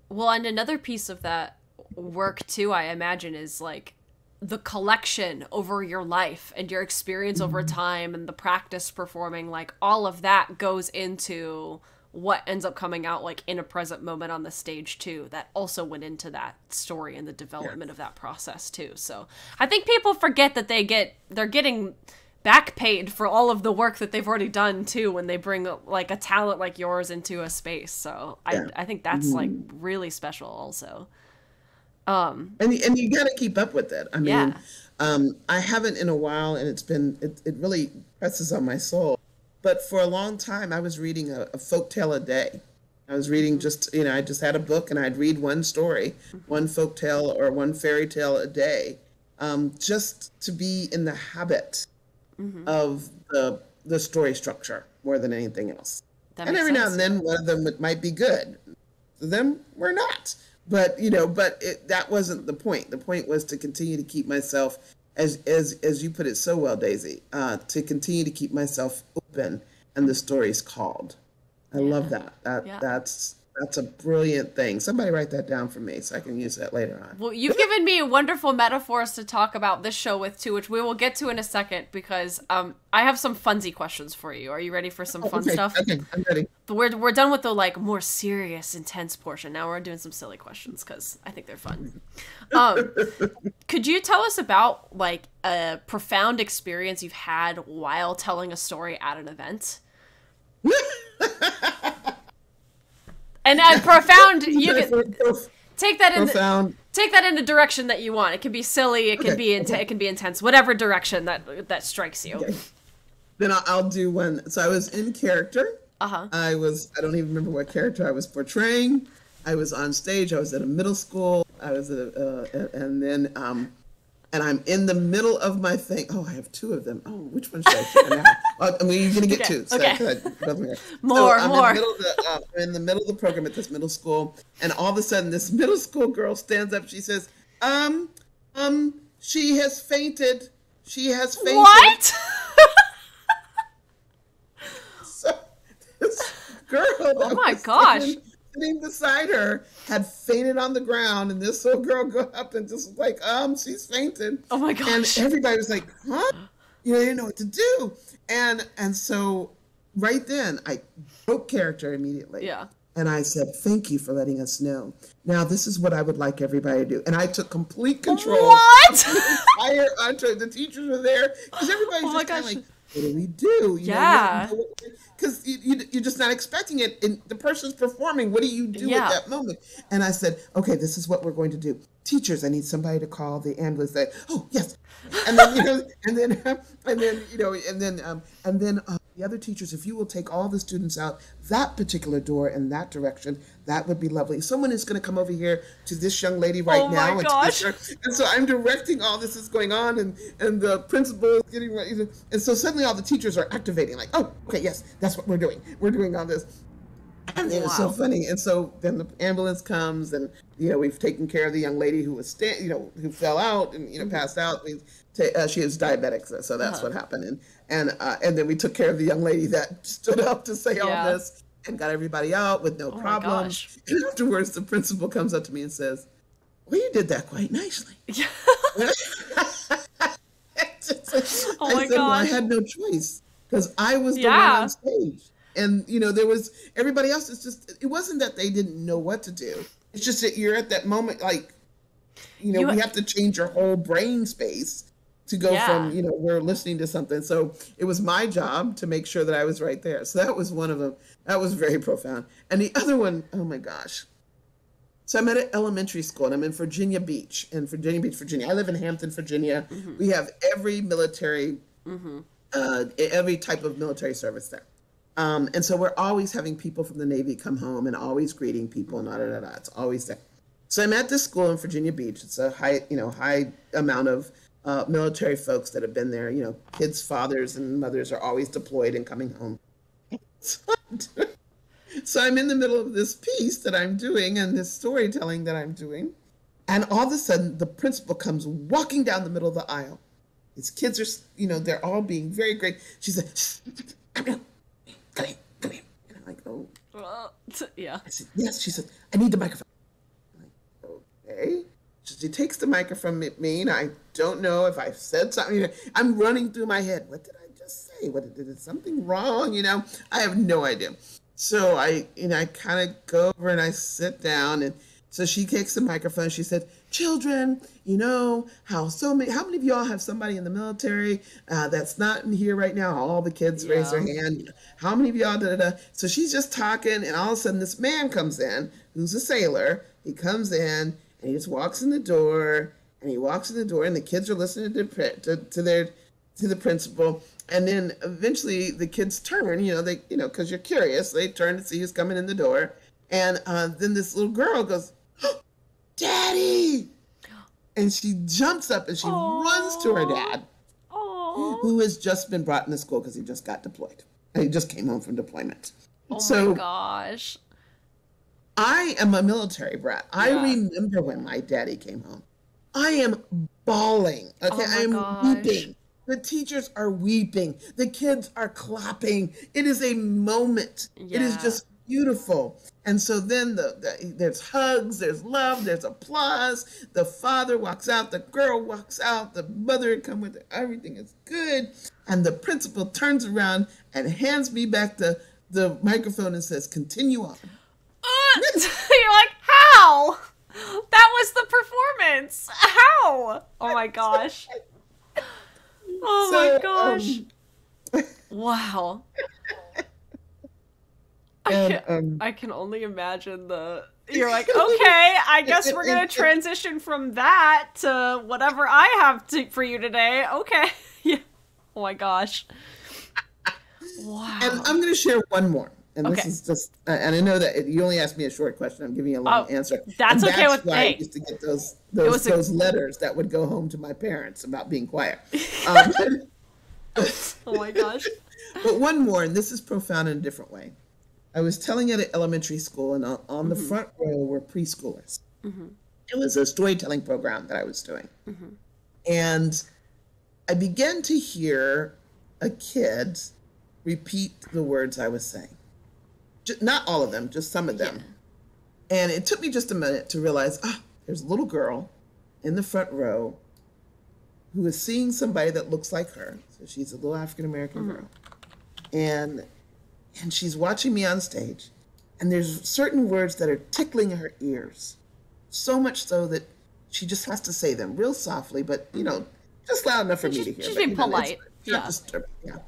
A: Well, and another piece of that work too, I imagine, is like the collection over your life and your experience over time and the practice performing, like all of that goes into what ends up coming out like in a present moment on the stage too. That also went into that story and the development of that process too. So I think people forget that they're getting back paid for all of the work that they've already done too when they bring like a talent like yours into a space. So I think that's like really special also.
C: And you got to keep up with it. I mean, I haven't in a while, and it really presses on my soul. But for a long time, I was reading a folktale a day. I was reading I just had a book, and I'd read one story, one folktale or one fairy tale a day, just to be in the habit of the story structure more than anything else. And every now and then, one of them might be good. Them were not. But that wasn't the point. The point was to continue to keep myself, as you put it so well, Daisy, to continue to keep myself open and the stories called. I love that. That's a brilliant thing. Somebody write that down for me so I can use that later on.
A: Well, you've given me wonderful metaphors to talk about this show with too, which we will get to in a second because I have some funsy questions for you. Are you ready for some fun stuff?
C: Okay, I'm ready.
A: But we're done with the like more serious, intense portion. Now we're doing some silly questions because I think they're fun. Could you tell us about like a profound experience you've had while telling a story at an event? And profound, you can take that in the direction that you want. It can be silly, it can be it can be intense, whatever direction that strikes you.
C: Okay. Then I'll do one. So I was in character. I don't even remember what character I was portraying. I was on stage. I was at a middle school. I was and I'm in the middle of my thing. Oh, I have two of them. Oh, which one should I share now? I mean, you're gonna get two. So
A: More.
C: I'm in the middle of the program at this middle school, and all of a sudden, this middle school girl stands up. She says, she has fainted. She has fainted."
A: What?
C: So this girl.
A: Oh my gosh.
C: Sitting beside her had fainted on the ground, and this little girl go up and just like, she's fainted.
A: Oh my gosh.
C: And everybody was like, huh? They didn't know what to do. And so right then I broke character immediately.
A: Yeah.
C: And I said, "Thank you for letting us know. Now this is what I would like everybody to do." And I took complete control.
A: What?
C: Of the entire entourage. The teachers were there because everybody's just kind of like, what do we do? Because you're just not expecting it. And the person's performing. What do you do at that moment? And I said, "Okay, this is what we're going to do. Teachers, I need somebody to call the ambulance." "Oh, yes." And then the other teachers, if you will take all the students out that particular door in that direction, that would be lovely. Someone is going to come over here to this young lady right now.
A: Oh my gosh.
C: And so I'm directing all this is going on, and the principal is getting ready. And so suddenly all the teachers are activating, like, "Oh, okay, yes, that's what we're doing. We're doing all this." And it was so funny. And so then the ambulance comes, and we've taken care of the young lady who was who fell out and passed out. She was diabetic, so that's what happened. And then we took care of the young lady that stood up to say all this and got everybody out with no problem. And afterwards, the principal comes up to me and says, "Well, you did that quite nicely."
A: Yeah.
C: I said, "Well, I had no choice because I was the one on stage." And, there was everybody else. It wasn't that they didn't know what to do. It's just that you're at that moment, like, we have to change your whole brain space to go from, we're listening to something. So it was my job to make sure that I was right there. So that was one of them. That was very profound. And the other one, oh my gosh. So I'm at an elementary school, and I'm in Virginia Beach, Virginia. I live in Hampton, Virginia. Mm-hmm. We have every military, every type of military service there. And so we're always having people from the Navy come home and always greeting people and It's always there. So I'm at this school in Virginia Beach. It's a high amount of military folks that have been there. Kids' fathers and mothers are always deployed and coming home. So I'm in the middle of this piece that I'm doing and this storytelling that I'm doing. And all of a sudden, the principal comes walking down the middle of the aisle. His kids are, they're all being very great. She said, "Come here. Come here. And I'm like, "Oh."
A: Yeah.
C: I said, "Yes." She said, "I need the microphone." She takes the microphone at me, and I don't know if I've said something. I'm running through my head. What did I just say? Did something wrong? I have no idea. So I kind of go over and I sit down, and so she takes the microphone. She said, "Children, how many of y'all have somebody in the military that's not in here right now?" All the kids raise their hand. How many of y'all? Da, da, da. So she's just talking, and all of a sudden, this man comes in, who's a sailor. He comes in. And he just walks in the door, and the kids are listening to the principal. And then eventually the kids turn, because you're curious, they turn to see who's coming in the door. And then this little girl goes, "Oh, Daddy!" And she jumps up and she runs to her dad, who has just been brought into school because he just got deployed. He just came home from deployment.
A: Oh my gosh.
C: I am a military brat. Yeah. I remember when my daddy came home. I am bawling. Okay, I am weeping. The teachers are weeping. The kids are clapping. It is a moment. Yeah. It is just beautiful. And so then there's hugs, there's love, there's applause. The father walks out, the girl walks out, the mother come with her. Everything is good. And the principal turns around and hands me back the microphone and says, "Continue on."
A: You're like, how? That was the performance. How? Oh my gosh. Oh my gosh. Wow. I can only imagine you're like, okay, I guess we're going to transition from that to whatever I have for you today. Okay. Yeah. Oh my gosh. Wow.
C: And I'm going to share one more. And this is just, and I know that you only asked me a short question. I'm giving you a long answer.
A: That's okay with me.
C: I used to get those letters that would go home to my parents about being quiet.
A: Oh my gosh.
C: But one more, and this is profound in a different way. I was telling at an elementary school, and on the front row were preschoolers. Mm-hmm. It was a storytelling program that I was doing. Mm-hmm. And I began to hear a kid repeat the words I was saying. Not all of them, just some of them. Yeah. And it took me just a minute to realize, there's a little girl in the front row who is seeing somebody that looks like her. So she's a little African-American girl. And she's watching me on stage. And there's certain words that are tickling her ears. So much so that she just has to say them real softly, but, just loud enough for me to hear.
A: She's being polite.
C: It's not disturbing. Yeah.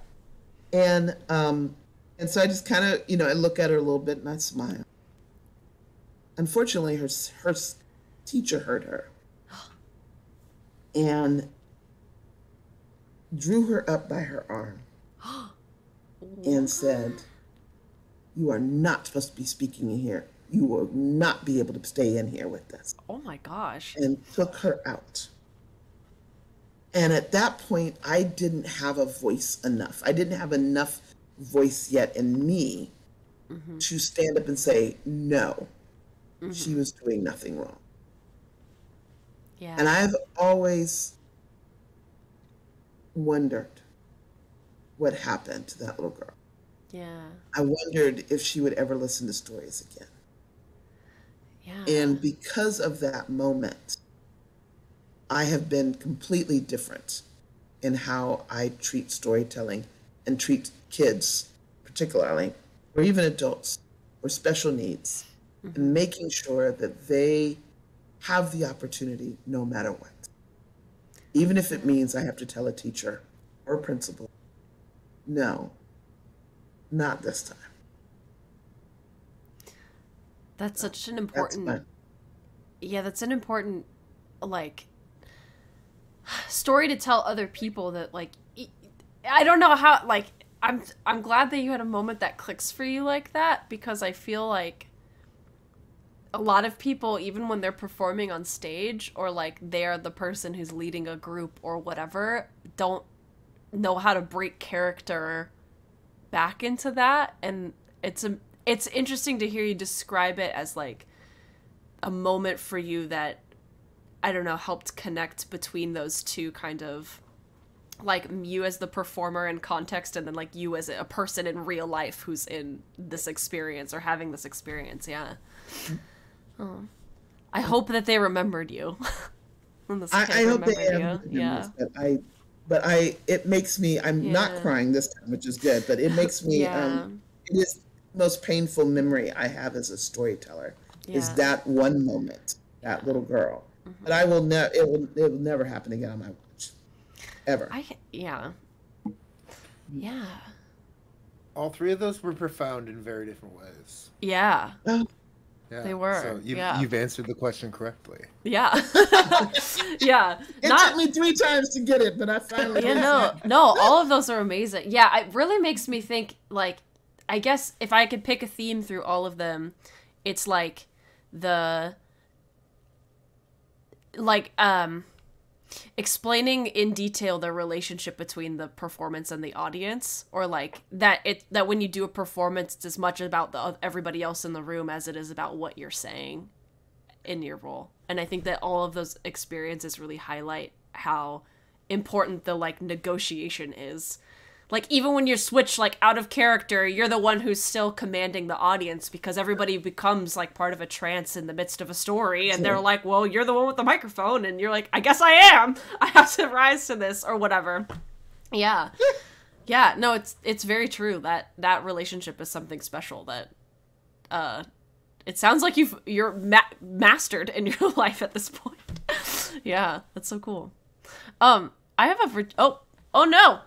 C: And so I just kind of, I look at her a little bit and I smile. Unfortunately, her teacher heard her and drew her up by her arm and said, "You are not supposed to be speaking in here. You will not be able to stay in here with us."
A: Oh my gosh.
C: And took her out. And at that point, I didn't have a voice enough. I didn't have enough voice yet in me to stand up and say, no, she was doing nothing wrong.
A: Yeah.
C: And I've always wondered what happened to that little girl.
A: Yeah.
C: I wondered if she would ever listen to stories again.
A: Yeah.
C: And because of that moment, I have been completely different in how I treat storytelling and treat kids, particularly, or even adults, or special needs, and making sure that they have the opportunity no matter what. Even if it means I have to tell a teacher or principal, no, not this time.
A: That's such an important, that's an important, story to tell other people that, I don't know how, I'm glad that you had a moment that clicks for you like that, because I feel like a lot of people, even when they're performing on stage, or they're the person who's leading a group or whatever, don't know how to break character back into that. And it's interesting to hear you describe it as a moment for you that, I don't know, helped connect between those two kind of, you as the performer in context, and then you as a person in real life who's in this experience or having this experience. Yeah. Oh. I hope that they remembered you.
C: I hope they have.
A: Yeah.
C: But it makes me. I'm not crying this time, which is good. But it makes me. It is the most painful memory I have as a storyteller. Is that one moment, that little girl. But I will never. It will never happen again on my watch, ever.
A: Yeah.
B: All three of those were profound in very different ways.
A: Yeah.
B: Yeah.
A: They were.
B: So you've answered the question correctly.
A: Yeah. Yeah.
C: It took me 3 times to get it, but I finally did.
A: No, all of those are amazing. Yeah, it really makes me think, like, I guess if I could pick a theme through all of them, it's like explaining in detail the relationship between the performance and the audience, or like that when you do a performance, it's as much about everybody else in the room as it is about what you're saying in your role. And I think that all of those experiences really highlight how important the like negotiation is. Like, even when you switch, like, out of character, you're the one who's still commanding the audience, because everybody becomes, like, part of a trance in the midst of a story, and they're like, well, you're the one with the microphone, and you're like, I guess I am! I have to rise to this, or whatever. Yeah. Yeah, no, it's very true. That relationship is something special that, it sounds like you're mastered in your life at this point. Yeah, that's so cool. I have oh no!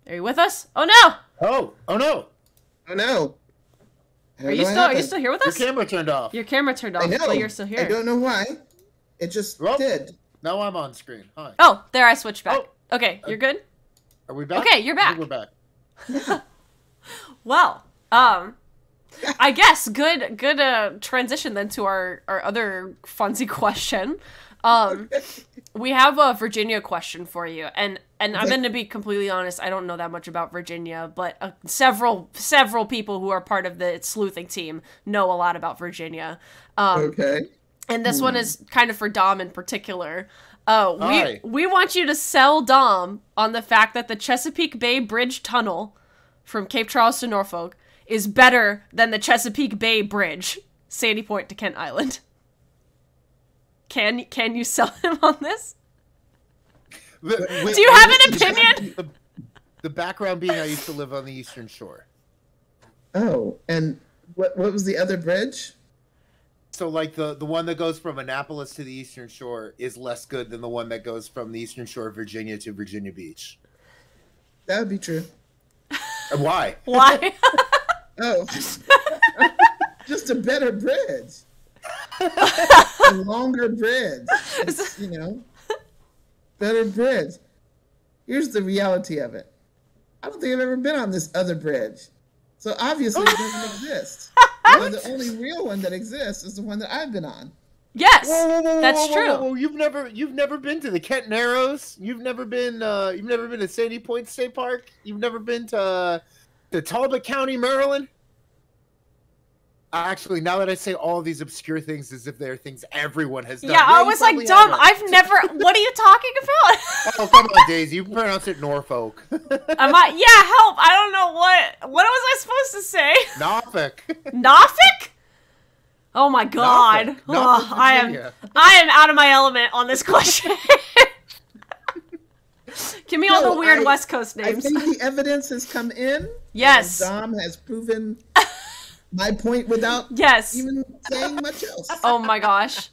A: Are you with us? Oh no!
B: Oh no!
C: Oh no!
A: Are you still here with us?
B: Your camera turned off.
A: Your camera turned off, but you're still here.
C: I don't know why. It just did.
B: Now I'm on screen. Hi.
A: Oh, there, I switched back. Oh, okay, you're good?
B: Are we back?
A: Okay, you're back.
B: We're back.
A: Well, I guess good transition then to our other funsy question. We have a Virginia question for you, and I'm going to be completely honest, I don't know that much about Virginia, but several people who are part of the sleuthing team know a lot about Virginia.
C: Okay.
A: And this one is kind of for Dom in particular. We want you to sell Dom on the fact that the Chesapeake Bay Bridge Tunnel from Cape Charles to Norfolk is better than the Chesapeake Bay Bridge, Sandy Point to Kent Island. Can you sell him on this? Do you have an opinion?
B: The background being I used to live on the Eastern Shore.
C: Oh, and what was the other bridge?
B: So, like, the one that goes from Annapolis to the Eastern Shore is less good than the one that goes from the Eastern Shore of Virginia to Virginia Beach.
C: That would be true.
B: And why?
A: Why?
C: Oh, just a better bridge. A longer bridge. It's, better bridge. Here's the reality of it. I don't think I've ever been on this other bridge. So obviously it doesn't exist. So the only real one that exists is the one that I've been on.
A: Yes, that's true.
B: Whoa. You've never been to the Kent Narrows. You've never been to Sandy Point State Park. You've never been to Talbot County, Maryland. Actually, now that I say all these obscure things as if they're things everyone has done.
A: Yeah, I was like, Dom, I've never... What are you talking about?
B: Oh, come on, Daisy. You pronounce it Norfolk.
A: Yeah, help. I don't know what was I supposed to say?
B: Norfolk.
A: Norfolk? Oh my god.
B: Norfolk,
A: I am out of my element on this question. Give me all the weird West Coast names.
C: I think the evidence has come in.
A: Yes.
C: Dom has proven my point without even saying much else.
A: Oh my gosh.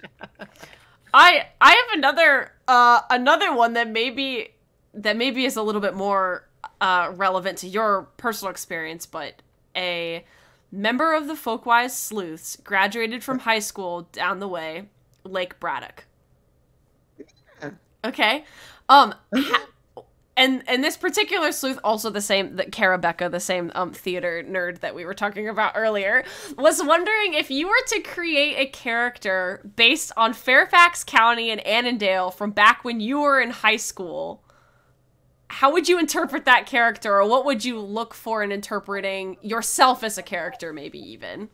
A: I have another one that maybe is a little bit more relevant to your personal experience, but a member of the Folkwise Sleuths graduated from high school down the way, Lake Braddock. Okay. And this particular sleuth, also the same, that Carabecca, the same theater nerd that we were talking about earlier, was wondering if you were to create a character based on Fairfax County and Annandale from back when you were in high school, how would you interpret that character, or what would you look for in interpreting yourself as a character, maybe even,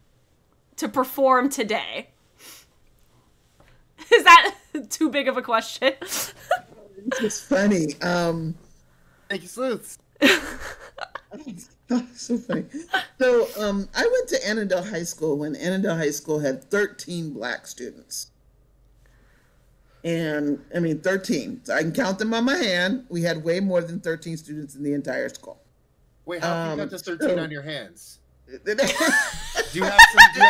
A: to perform today? Is that too big of a question?
C: It's funny.
B: Thank you, sleuths.
C: So funny. So I went to Annandale High School when Annandale High School had 13 Black students. And I mean, 13. So I can count them on my hand. We had way more than 13 students in the entire school.
B: Wait, how you got to 13 on your hands?
C: Do
B: you have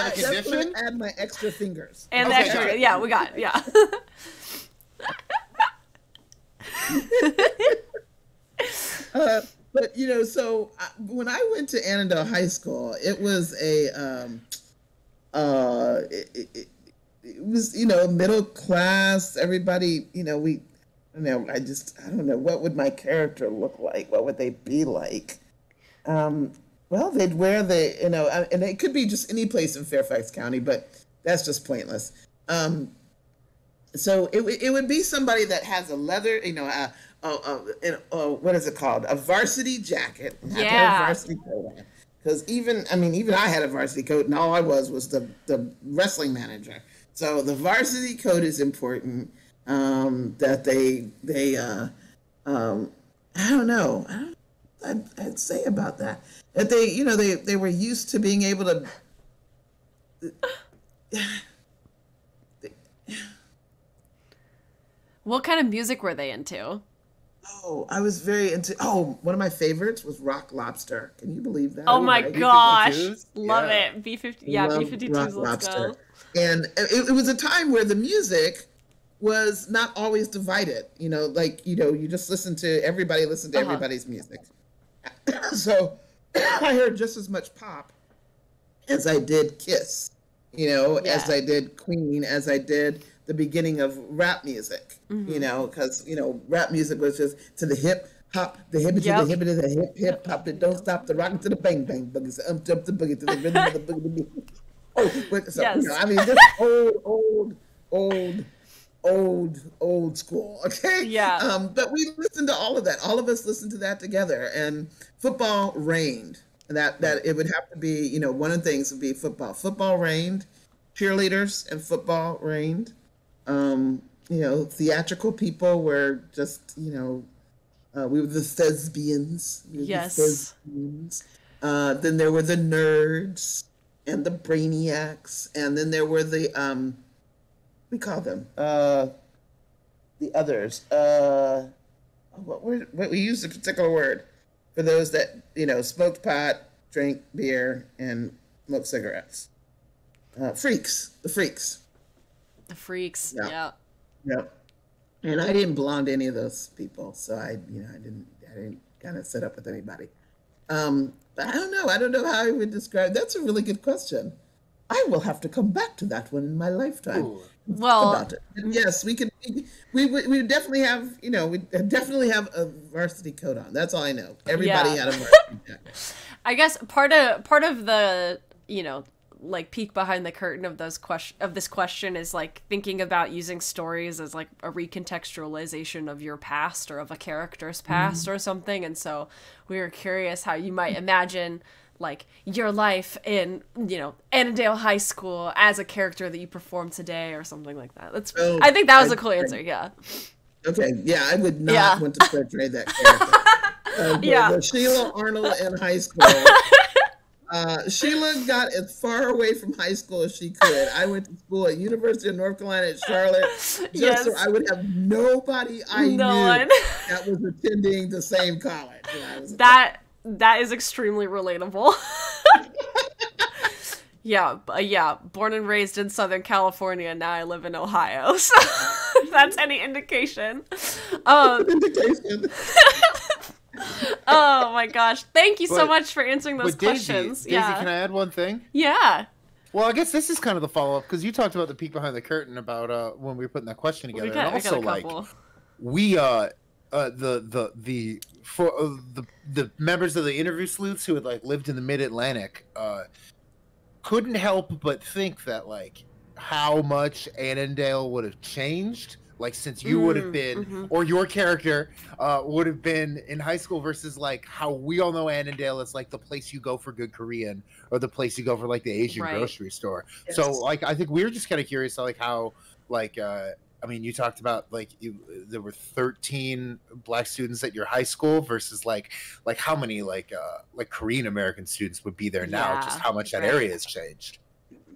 B: a condition?
C: Add my extra fingers.
A: And the extra, yeah, we got, yeah.
C: But you know, so when I went to Annandale High School, it was it was, you know, middle class. Everybody, you know, I don't know, what would my character look like? What would they be like? Well, they'd wear you know, and it could be just any place in Fairfax County, but that's just pointless. So it would be somebody that has a leather, you know, what is it called? A varsity jacket.
A: Yeah.
C: A varsity coat on. Because even I had a varsity coat, and all I was the wrestling manager. So the varsity coat is important. That they I don't know. I'd say about that they, you know, they were used to being able to.
A: What kind of music were they into?
C: Oh, I was very into. Oh, one of my favorites was Rock Lobster. Can you believe that?
A: Oh my gosh,
B: B-52s?
A: love
B: Yeah.
A: it. B-52s. Let's go.
C: And it was a time where the music was not always divided. You know, like, you know, you just listen to everybody's music. So I heard just as much pop as I did Kiss. You know, as I did Queen, as I did the beginning of rap music, you know, because, you know, rap music was just to the hip hop, the hippity, the hippity, the hip hop, that don't stop, the rock to the bang bang boogie, jump the boogie to the rhythm of the boogie. Oh, so, you know, I mean, just old school, okay?
A: Yeah.
C: But we listened to all of that. All of us listened to that together, and football reigned. That it would have to be, you know, one of the things would be football. Football reigned. Cheerleaders and football reigned. You know, theatrical people were just, you know, we were the thespians. Then there were the nerds and the brainiacs, and then there were the we call them the others. What we used a particular word for those that, you know, smoked pot, drank beer, and smoked cigarettes. Freaks. The freaks.
A: Yeah.
C: And I didn't belong to any of those people, so I didn't kind of set up with anybody. But I don't know how I would describe. That's a really good question. I will have to come back to that one in my lifetime.
B: Ooh.
A: Well,
C: about it. Yes, we could. We definitely have. You know, we definitely have a varsity coat on. That's all I know. Everybody had a varsity jacket.
A: I guess part of the, you know, like peek behind the curtain of this question is like thinking about using stories as like a recontextualization of your past or of a character's past or something. And so we were curious how you might imagine like your life in, you know, Annandale High School as a character that you perform today or something like that. I think that was a cool answer. Yeah.
C: Okay. Yeah, I would not want to portray that character. The Sheila Arnold in high school. Sheila got as far away from high school as she could. I went to school at University of North Carolina at Charlotte, just so I would have nobody I knew that was attending the same college.
A: That is extremely relatable. Yeah. Born and raised in Southern California. Now I live in Ohio. So if that's any indication. Oh my gosh. Thank you so much for answering those questions.
B: Daisy, can I add one thing?
A: Yeah.
B: Well, I guess this is kind of the follow-up, because you talked about the peek behind the curtain about when we were putting that question together. And also, like, we the members of the interview sleuths who had like lived in the mid-Atlantic couldn't help but think that like how much Annandale would have changed, like since you would have been or your character would have been in high school versus like how we all know Annandale is like the place you go for good Korean or the place you go for like the Asian grocery store. Yes. So like I think we were just kind of curious like how like I mean, you talked about like there were 13 Black students at your high school versus like how many like Korean American students would be there now? Just how much that area has changed.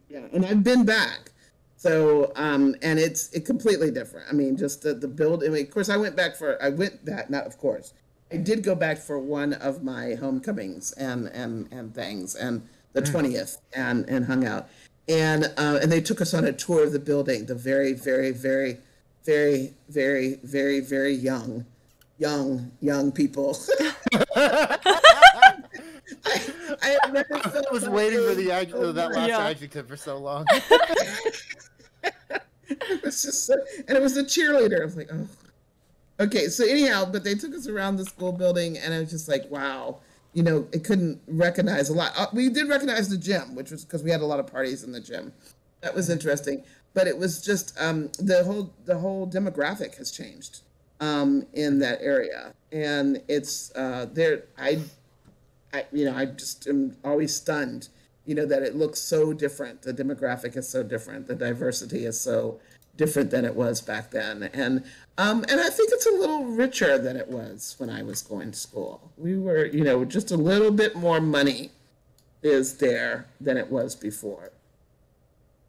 C: Yeah, and I've been back, so and it's completely different. I mean, just the build. I mean, of course, I went back. Not of course. I did go back for one of my homecomings and things, and the 20th, and hung out, and they took us on a tour of the building. The very, very, very, very, very, very, very young people. I have never felt
B: I was waiting for that last adjective for so long.
C: It was just, and it was a cheerleader. I was like, oh. Okay, so anyhow, but they took us around the school building, and I was just like, wow, you know, it couldn't recognize a lot. We did recognize the gym, which was because we had a lot of parties in the gym. That was interesting, but it was just the whole demographic has changed in that area, and it's there. I just am always stunned, you know, that it looks so different. The demographic is so different. The diversity is so different than it was back then, and I think it's a little richer than it was when I was going to school. We were, you know, just a little bit more money is there than it was before.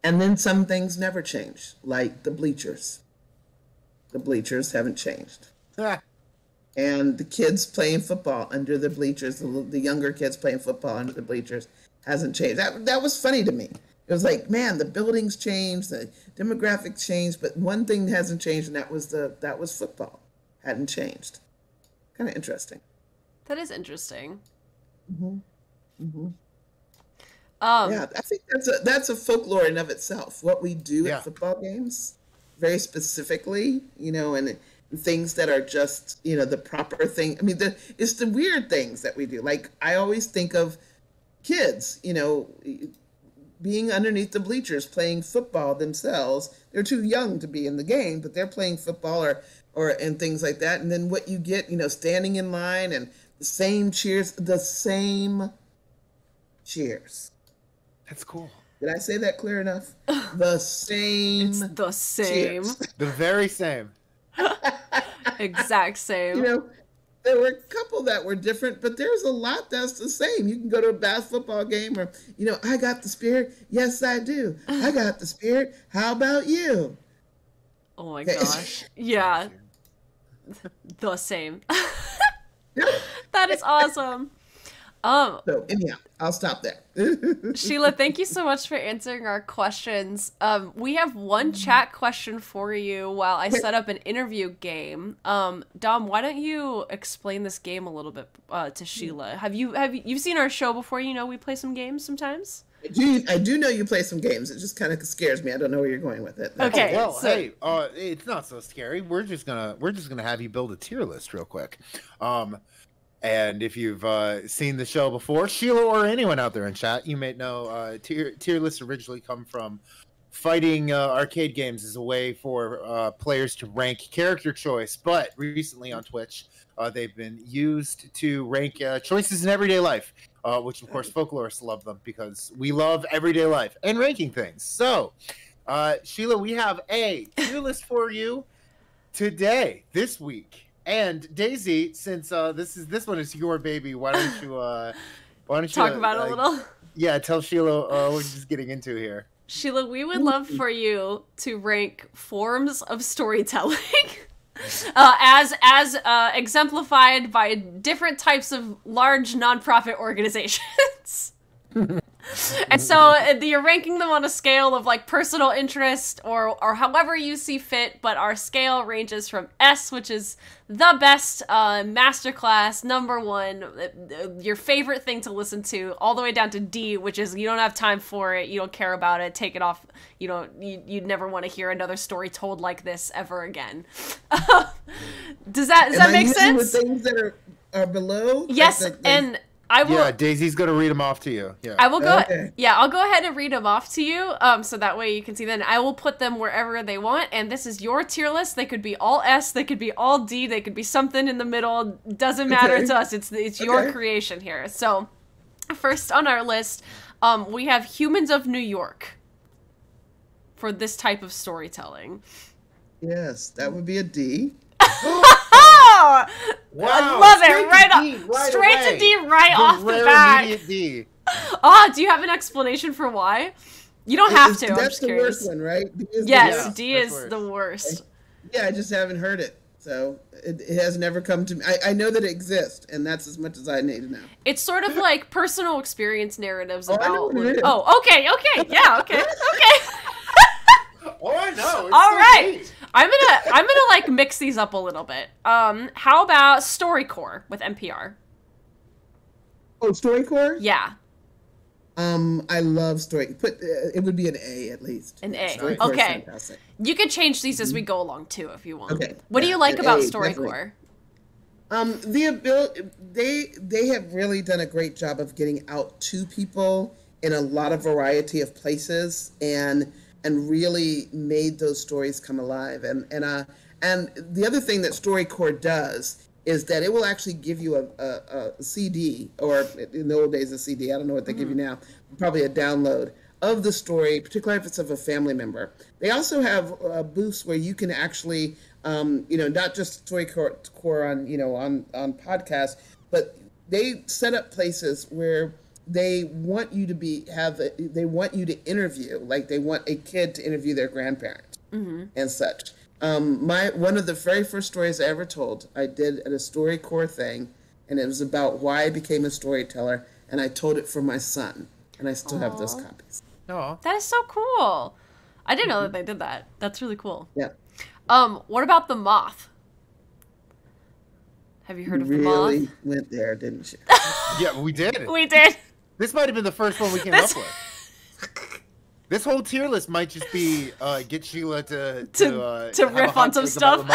C: And then some things never change, like the bleachers. The bleachers haven't changed. And the kids playing football under the bleachers, the younger kids playing football under the bleachers hasn't changed. That was funny to me. It was like, man, the buildings changed, the demographics changed, but one thing hasn't changed, and that was football. Hadn't changed. Kind of interesting.
A: That is interesting.
C: Yeah, I think that's a folklore in of itself. What we do at football games, very specifically, you know, and things that are just, you know, the proper thing. I mean, it's the weird things that we do. Like, I always think of kids, you know, being underneath the bleachers playing football themselves. They're too young to be in the game, but they're playing football or and things like that. And then what you get, you know, standing in line and the same cheers.
B: That's cool.
C: Did I say that clear enough? The same.
A: It's the same.
C: Cheers.
B: The very same.
A: Exact same.
C: You know, there were a couple that were different, but there's a lot that's the same. You can go to a basketball game or, you know, I got the spirit. Yes, I do. I got the spirit. How about you?
A: Oh my gosh. Yeah. The same. That is awesome.
C: So anyhow, I'll stop there.
A: Sheila, thank you so much for answering our questions. We have one chat question for you while I set up an interview game. Dom, why don't you explain this game a little bit to Sheila? Have you seen our show before? You know, we play some games sometimes.
C: I do know you play some games. It just kind of scares me. I don't know where you're going with it.
A: Okay.
B: Oh, well, hey, it's not so scary. We're just gonna have you build a tier list real quick. And if you've seen the show before, Sheila or anyone out there in chat, you may know tier lists originally come from fighting arcade games as a way for players to rank character choice. But recently on Twitch, they've been used to rank choices in everyday life, which of course folklorists love them because we love everyday life and ranking things. So, Sheila, we have a tier list for you today, this week. And Daisy, since this one is your baby, why don't you
A: talk about it a little?
B: Yeah, tell Sheila what we're just getting into here.
A: Sheila, we would love for you to rank forms of storytelling, as exemplified by different types of large nonprofit organizations. And so you're ranking them on a scale of like personal interest or however you see fit, but our scale ranges from S, which is the best masterclass, #1, your favorite thing to listen to, all the way down to D, which is you don't have time for it, you don't care about it, take it off, you'd never want to hear another story told like this ever again. Does that make sense?
C: With things that are below?
A: Yes, and I will.
B: Yeah, Daisy's gonna read them off to you. Yeah,
A: I will go. Okay. Yeah, I'll go ahead and read them off to you, so that way you can see them. I will put them wherever they want, and this is your tier list. They could be all S, they could be all D, they could be something in the middle. Doesn't matter to us. It's your creation here. So, first on our list, we have Humans of New York for this type of storytelling.
C: Yes, that would be a D.
A: Oh!
B: Wow,
A: I love it.
B: Straight
A: To D right off the bat.
B: Immediate D.
A: Do you have an explanation for why? You don't have to. I'm
C: That's
A: just
C: the
A: curious.
C: worst one, right? D is
A: Yes,
C: the worst.
A: D is the worst.
C: Yeah, I just haven't heard it. So it has never come to me. I know that it exists, and that's as much as I need to know.
A: It's sort of like personal experience narratives
C: I know
A: about.
C: what it is.
A: Oh, okay, yeah, okay.
B: Oh, I know. It's
A: All
B: so
A: right.
B: neat.
A: I'm gonna like mix these up a little bit. How about Storycorps with NPR?
C: Oh, Storycorps?
A: Yeah,
C: I love Story. It would be an A at least.
A: an A.
C: Storycorps is
A: Okay.
C: fantastic.
A: You could change these as we go along too, if you want.
C: Okay,
A: What do
C: yeah,
A: you like
C: an
A: about
C: A,
A: Storycorps?
C: The ability they have really done a great job of getting out to people in a lot of variety of places and really made those stories come alive. And the other thing that Storycorps does is that it will actually give you a CD, or in the old days a CD. I don't know what they give you now. Probably a download of the story, particularly if it's of a family member. They also have booths where you can actually, not just Storycorps on podcasts, but they set up places where they want you to they want you to interview, like they want a kid to interview their grandparent and such. One of the very first stories I ever told, I did at a Storycorps thing, and it was about why I became a storyteller, and I told it for my son, and I still have those copies.
B: No.
A: That is so cool. I didn't know that they did that. That's really cool.
C: Yeah.
A: What about the Moth? Have you heard of the Moth?
C: Really went there, didn't you?
B: Yeah, we did.
A: We did.
B: This might have been the first one we came up with. This whole tier list might just be get Sheila to have a
A: riff
B: hot
A: on some
B: take about
A: stuff.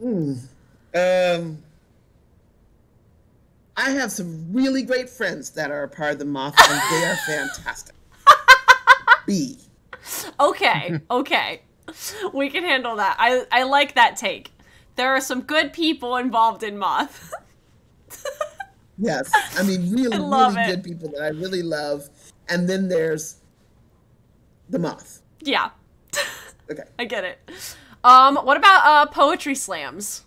B: the Moth.
C: I have some really great friends that are a part of the Moth, and they are fantastic. B.
A: Okay. We can handle that. I like that take. There are some good people involved in Moth.
C: Yes, I mean really good people that I really love, and then there's the Moth.
A: Yeah.
C: Okay.
A: I get it. What about poetry slams?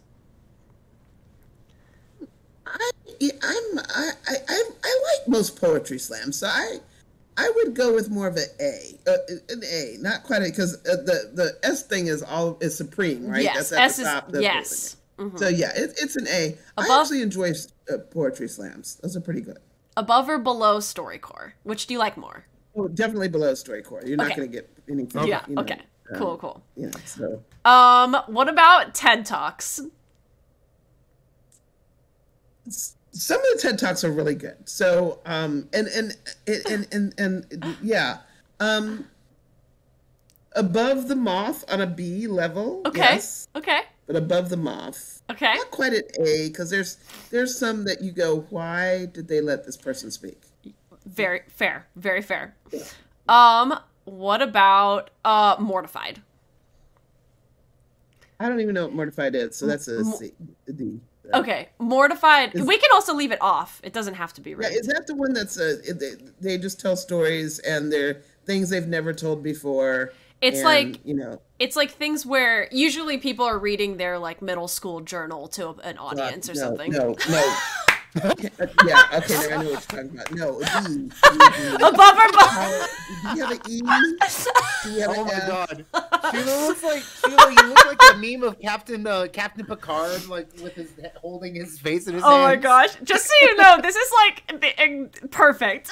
C: I like most poetry slams, so I would go with more of an A, not quite because the S thing is supreme, right?
A: Yes,
C: That's at
A: S
C: the top.
A: yes.
C: Mm-hmm. So yeah, it's an A. I actually enjoy poetry slams. Those are pretty good.
A: Above or below Storycorps? Which do you like more?
C: Oh, definitely below Storycorps. You're not going to get anything.
A: Yeah. Okay. Cool.
C: Yeah. So.
A: What about TED Talks?
C: Some of the TED Talks are really good. So, yeah. Above the Moth on a B level.
A: Okay.
C: Yes,
A: Okay.
C: but above the Moth.
A: Okay.
C: Not quite at A, because there's some that you go, why did they let this person speak?
A: Very fair. Very fair.
C: Yeah.
A: What about Mortified?
C: I don't even know what Mortified is, so that's a D. So.
A: Okay, Mortified. We can also leave it off. It doesn't have to be
C: Yeah,
A: right.
C: is that the one that's they just tell stories and they're things they've never told before?
A: It's
C: and,
A: like it's like things where usually people are reading their like middle school journal to an audience or something.
C: No. Yeah, okay, now I know what you're talking about. No, D.
A: Above or below?
C: Do you have an E? Do you have
B: Oh
C: an
B: my
C: F?
B: god. Sheila, you look like the meme of Captain Picard, like with his holding his face in his hands.
A: Oh my gosh. Just so you know, this is like perfect.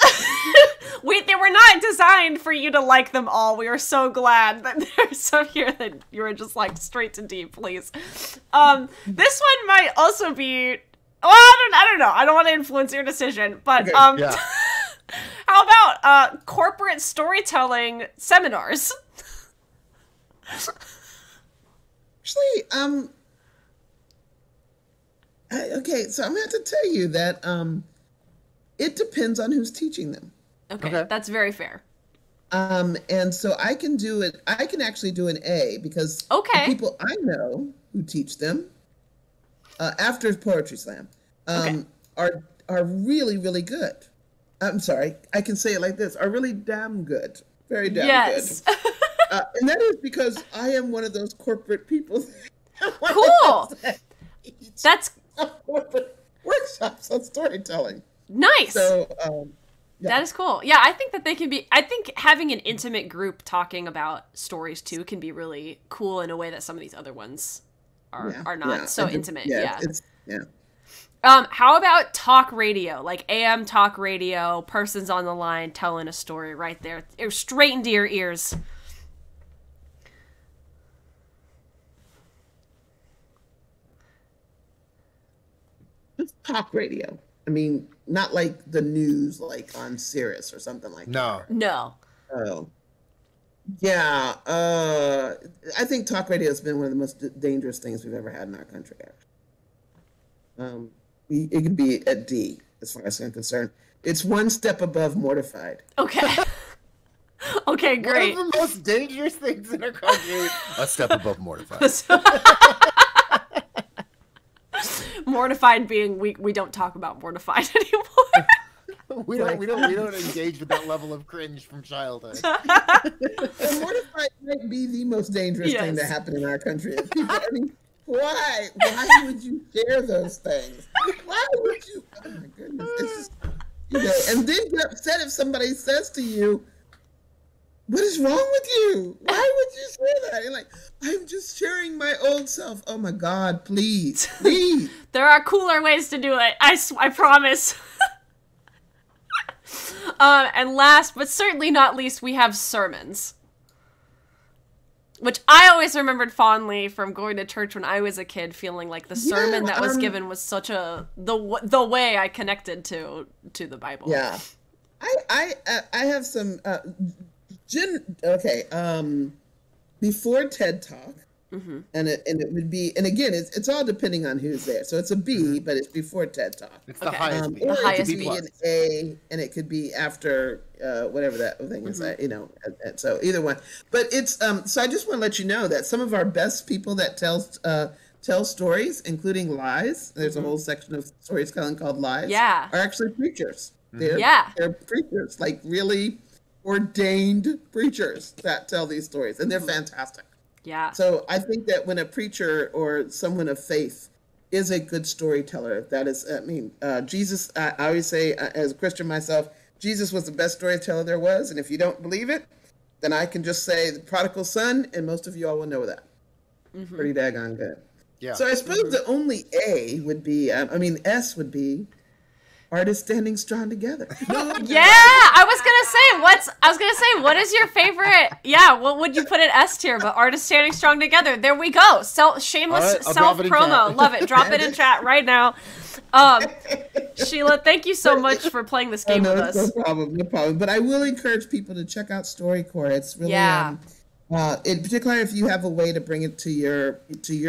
A: They were not designed for you to like them all. We are so glad that there's some here that you were just like straight to D, please. This one might also be, well, I don't know. I don't want to influence your decision, but
C: Okay,
B: yeah.
A: How about corporate storytelling seminars?
C: Actually, okay, so I'm going to have to tell you that it depends on who's teaching them.
A: Okay, that's very fair.
C: And so I can do it. I can actually do an A because the people I know who teach them after Poetry Slam are really, really good. I'm sorry, I can say it like this: are really damn good Very damn
A: yes.
C: good. And that is because I am one of those corporate people.
A: Cool. That's
C: corporate workshops on storytelling.
A: Nice.
C: So, yeah.
A: That is cool. Yeah, I think that they can be. I think having an intimate group talking about stories too can be really cool in a way that some of these other ones are not so intimate. Yeah. How about talk radio, like AM talk radio, person's on the line telling a story right there, straight into your ears.
C: Just talk radio. I mean, not like the news, like on Sirius or something like that.
A: No.
C: Oh. Yeah. I think talk radio has been one of the most dangerous things we've ever had in our country, actually. It could be at D, as far as I'm concerned. It's one step above mortified.
A: Okay. Okay, great.
B: One of the most dangerous things in our country. A step above mortified.
A: Mortified being we don't talk about mortified anymore.
B: we don't engage with that level of cringe from childhood.
C: And mortified might be the most dangerous thing to happen in our country. People, I mean, why? Why would you share those things? Why would you? Oh my goodness! It's just, and then you're upset if somebody says to you, "What is wrong with you? Why would you say that?" You're like, "I'm just sharing my old self." Oh my God! Please.
A: There are cooler ways to do it. I promise. And last, but certainly not least, we have sermons. Which I always remembered fondly from going to church when I was a kid, feeling like the sermon that was given was such the way I connected to the Bible.
C: Yeah, I have some before TED Talk, and it would be, and again it's all depending on who's there. So it's a B, but it's before TED Talk.
B: It's the highest B.
C: Or
A: the
C: it
A: highest
C: could be an A, and it could be after whatever that thing is. So either one. But it's so I just want to let you know that some of our best people that tell stories, including lies. There's a whole section of storytelling called lies.
A: Yeah,
C: are actually preachers. They're preachers, like really ordained preachers that tell these stories, and they're fantastic.
A: Yeah.
C: So I think that when a preacher or someone of faith is a good storyteller, that is, I mean, Jesus, I always say, as a Christian myself, Jesus was the best storyteller there was. And if you don't believe it, then I can just say the prodigal son, and most of you all will know that. Pretty daggone good. Yeah. So I suppose the only A would be, S would be artists standing strong together.
A: Yeah, I was gonna say, what is your favorite? Yeah, what would you put at S tier? But artists standing strong together. There we go. Shameless self promo. Love it. Drop it in chat right now. Sheila, thank you so much for playing this game with us.
C: No problem. But I will encourage people to check out Storycorps. It's really in particular if you have a way to bring it to your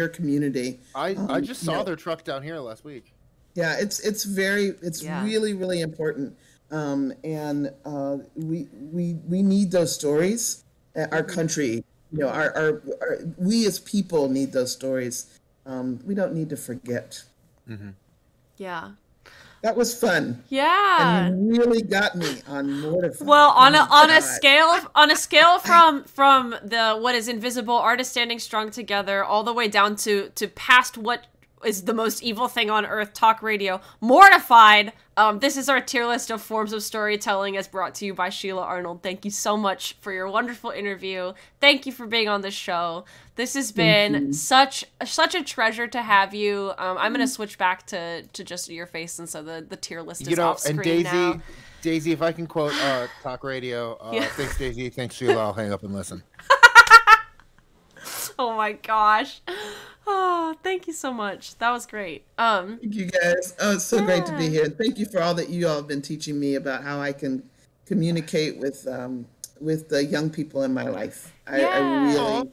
C: community.
B: I just saw their truck down here last week.
C: Yeah, it's really, really important. And we need those stories. Our country, we as people need those stories. We don't need to forget.
A: Yeah.
C: That was fun.
A: Yeah.
C: And you really got me on mortified.
A: Well, on a scale from the what is invisible, artists standing strong together, all the way down to past what is the most evil thing on earth, talk radio, mortified. This is our tier list of forms of storytelling as brought to you by Sheila Arnold. Thank you so much for your wonderful interview. Thank you for being on the show. This has been such a treasure to have you. I'm going to switch back to just your face, and so the tier list is off screen now.
B: Daisy, if I can quote talk radio, thanks Daisy, thanks Sheila, I'll hang up and listen.
A: Oh my gosh. Oh, thank you so much. That was great.
C: Thank you guys. Oh, it's so great to be here. Thank you for all that you all have been teaching me about how I can communicate with the young people in my life. I really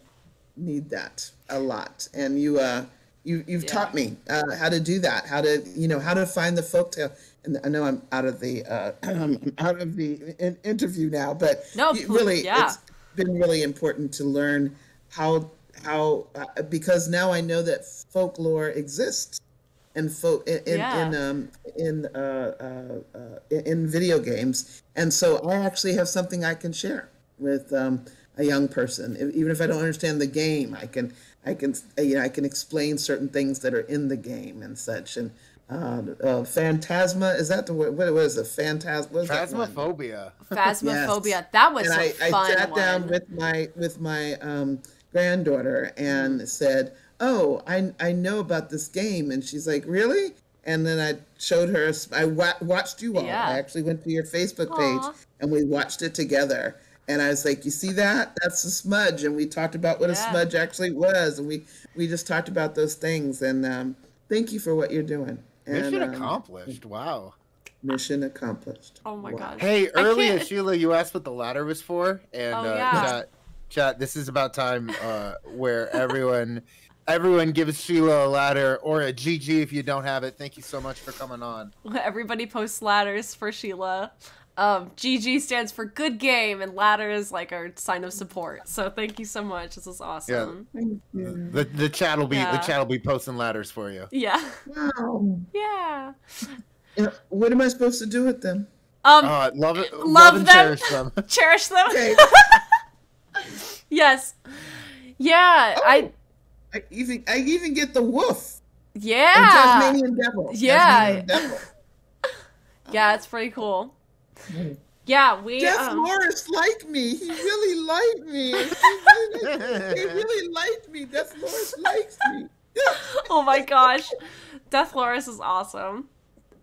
C: need that a lot. And you've taught me how to do that, how to find the folktale. And I know I'm out of the interview now, but it's been really important to learn how because now I know that folklore exists and in video games, and so I actually have something I can share a young person. Even if I don't understand the game, I can explain certain things that are in the game and such. And Phantasma, is that the word? What was it? Phantasma?
B: Phasmophobia.
A: Phasmophobia.
C: Yes.
A: That was
C: And
A: a fun
C: I sat down
A: one.
C: with my granddaughter and said, "Oh, I know about this game," and she's like, "Really?" And then I showed her. I watched you all.
A: Yeah.
C: I actually went to your Facebook
A: Aw.
C: page and we watched it together. And I was like, "You see that? That's a smudge." And we talked about what a
A: Yeah.
C: smudge actually was, and we just talked about those things. And thank you for what you're doing.
B: Mission
C: And,
B: accomplished. Wow.
C: Mission accomplished.
A: Oh my
C: Wow.
A: gosh.
B: Hey,
A: I
B: earlier,
A: can't-
B: Sheila, you asked what the ladder was for, and
A: Oh, yeah.
B: chat. This is about time where everyone gives Sheila a ladder or a GG if you don't have it. Thank you so much for coming on.
A: Everybody posts ladders for Sheila. GG stands for good game, and ladder is like our sign of support. So thank you so much. This is awesome.
C: Thank you.
B: The chat will be
A: Yeah.
B: the chat will be posting ladders for you.
A: Yeah.
C: Wow.
A: Yeah.
C: What am I supposed to do with them?
B: Love it.
A: Love
B: and
A: them.
B: cherish them.
A: Cherish them.
C: Okay.
A: Yes. Yeah.
C: I even get the wolf.
A: Yeah.
C: Tasmanian devil.
A: Yeah.
C: Tasmanian devil.
A: Yeah, it's pretty cool. Yeah, we
C: Jeff Morris liked me. He really liked me. He really liked me. Jeff Morris likes me.
A: Oh my gosh. Death Loris is awesome.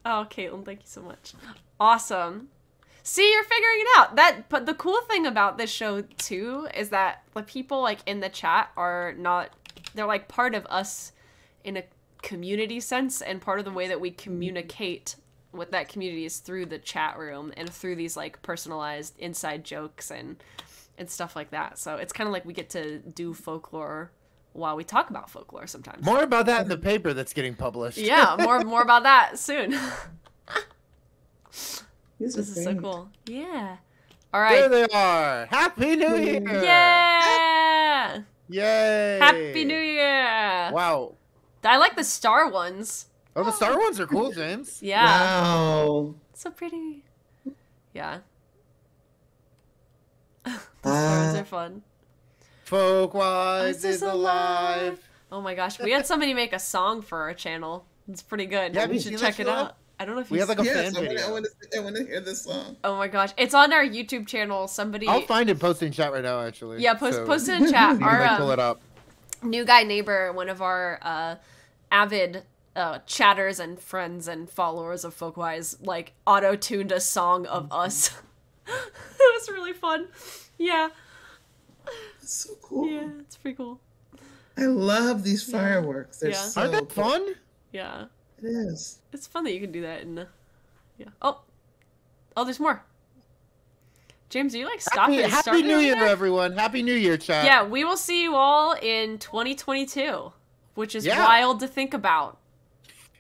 A: Oh, Caitlin, thank you so much. Awesome. See, you're figuring it out. But the cool thing about this show too is that the people like in the chat are not, they're like part of us in a community sense, and part of the way that we communicate with that community is through the chat room and through these like personalized inside jokes and stuff like that. So it's kind of like we get to do folklore while we talk about folklore sometimes.
B: More about that in the paper that's getting published.
A: Yeah, more about that soon.
C: This
A: This is so
C: great.
A: cool. Yeah. All
B: There
A: right.
B: they are. Happy New Year.
A: Yeah.
B: Yay.
A: Happy New Year.
B: Wow.
A: I like the star ones.
B: Oh, the Star ones are cool, James.
A: Yeah.
C: Wow.
A: So pretty. Yeah. The stars are fun.
B: Folkwise
A: This
B: is alive.
A: Oh my gosh, we had somebody make a song for our channel. It's pretty good.
B: Yeah, have
A: we
B: you
A: should
B: seen
A: check
B: that,
A: it
B: Sheila?
A: out. I don't know if
B: We
A: you
B: have like a fan
C: Yes, I
B: video.
C: want to hear this song.
A: Oh my gosh, it's on our YouTube channel. Somebody.
B: I'll find it posted in chat right now, actually.
A: Yeah, post it in chat.
B: You can
A: Our
B: like, pull it up.
A: new guy neighbor, one of our avid chatters and friends and followers of Folkwise, like auto-tuned a song of us. It was really fun. Yeah.
C: It's so cool.
A: Yeah, it's pretty cool.
C: I love these fireworks. They're
A: Yeah.
C: so
B: Aren't that
C: cool.
B: fun?
A: Yeah.
C: It is.
A: It's fun that you can do that in yeah. Oh, there's more. James, are you like stopping and
B: Happy
A: starting
B: New
A: over
B: Year,
A: there?
B: everyone. Happy New Year, chat.
A: Yeah, we will see you all in 2022, which is
B: Yeah.
A: wild to think about.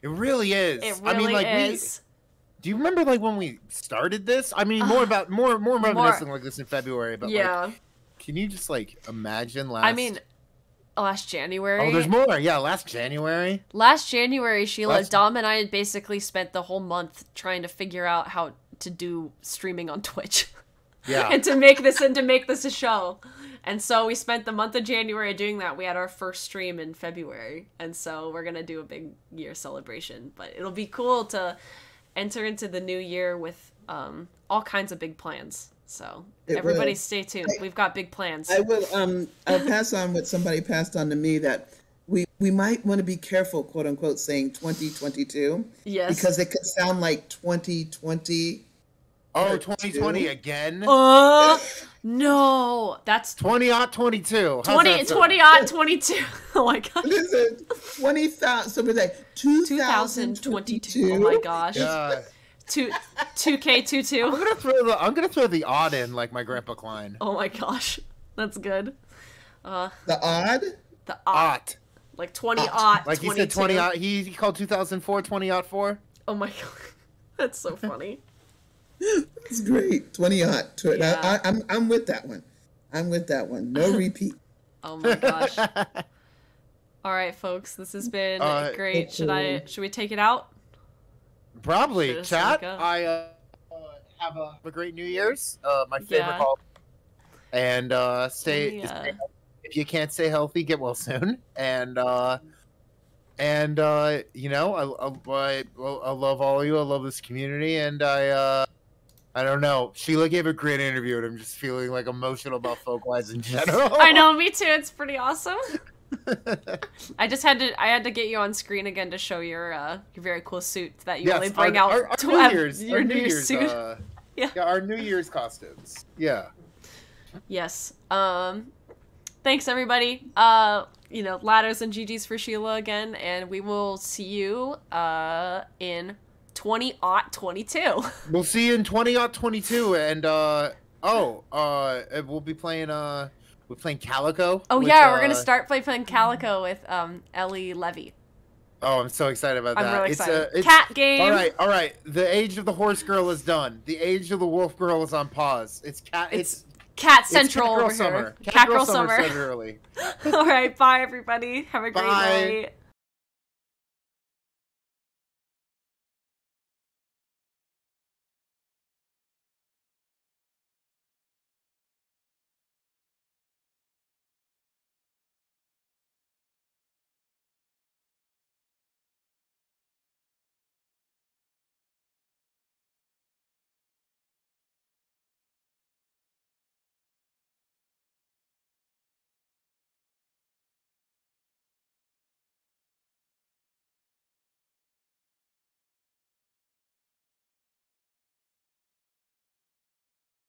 B: It really is.
A: It
B: I mean,
A: really
B: like,
A: is.
B: do you remember like when we started this? I mean, more reminiscing like this in February, but
A: Yeah.
B: like, can you just like imagine last?
A: I mean, last January.
B: oh, there's more. Yeah, last January.
A: Last January, Sheila,
B: Last-
A: Dom, and I had basically spent the whole month trying to figure out how to do streaming on Twitch.
B: Yeah.
A: and to make this a show. And so we spent the month of January doing that. We had our first stream in February. And so we're going to do a big year celebration. But it'll be cool to enter into the new year with all kinds of big plans. So
C: It
A: everybody
C: will.
A: stay tuned. We've got big plans.
C: I will. I'll pass on what somebody passed on to me, that we might want to be careful, quote unquote, saying 2022.
A: Yes.
C: Because it could sound like 2020.
B: Oh,
C: Or
B: 2020
C: two.
B: again.
A: No. That's
B: 2022.
A: 2022. Oh my gosh.
C: Listen, 20,000. So we're like 2022.
A: Oh my gosh.
B: Yeah.
A: 2K22.
B: I'm gonna throw the odd in like my grandpa Klein.
A: Oh my gosh. That's good.
C: The odd.
A: The
B: Ot.
A: like 20-aught.
B: Like he
A: 22.
B: said 20 odd. He called 2004 2004.
A: Oh my god. That's so funny.
C: It's great. 20 odd.
A: Yeah.
C: I'm with that one. I'm with that one. No repeat.
A: Oh my gosh. All right, folks. This has been great.
C: okay.
A: Should we take it out?
B: Probably.
A: Should
B: Chat.
A: Seneca?
B: I have a great New Year's. My favorite
A: Yeah.
B: call. And stay if you can't stay healthy, get well soon. And you know, I love all of you. I love this community, and I don't know. Sheila gave a great interview, and I'm just feeling like emotional about Folkwise in general.
A: I know, me too. It's pretty awesome. I had to get you on screen again to show your very cool suit that you only bring out
B: our
A: to
B: New
A: have
B: Year's,
A: your
B: New
A: new
B: Year's,
A: suit.
B: Yeah, our New Year's costumes. Yeah.
A: Yes. Thanks everybody. You know, ladders and GG's for Sheila again, and we will see you in 2022.
B: We'll see you in 2022, and we'll be playing we're playing Calico.
A: Oh
B: with,
A: yeah, we're gonna start playing Calico with Ellie Levy.
B: Oh, I'm so excited about that.
A: I'm really excited.
B: It's
A: cat game.
B: All right. The age of the horse girl is done. The age of the wolf girl is on pause. It's
A: Cat Central over
B: summer.
A: here. Cat
B: Girl
A: Summer.
B: Early.
A: All right, bye everybody. Have a great night.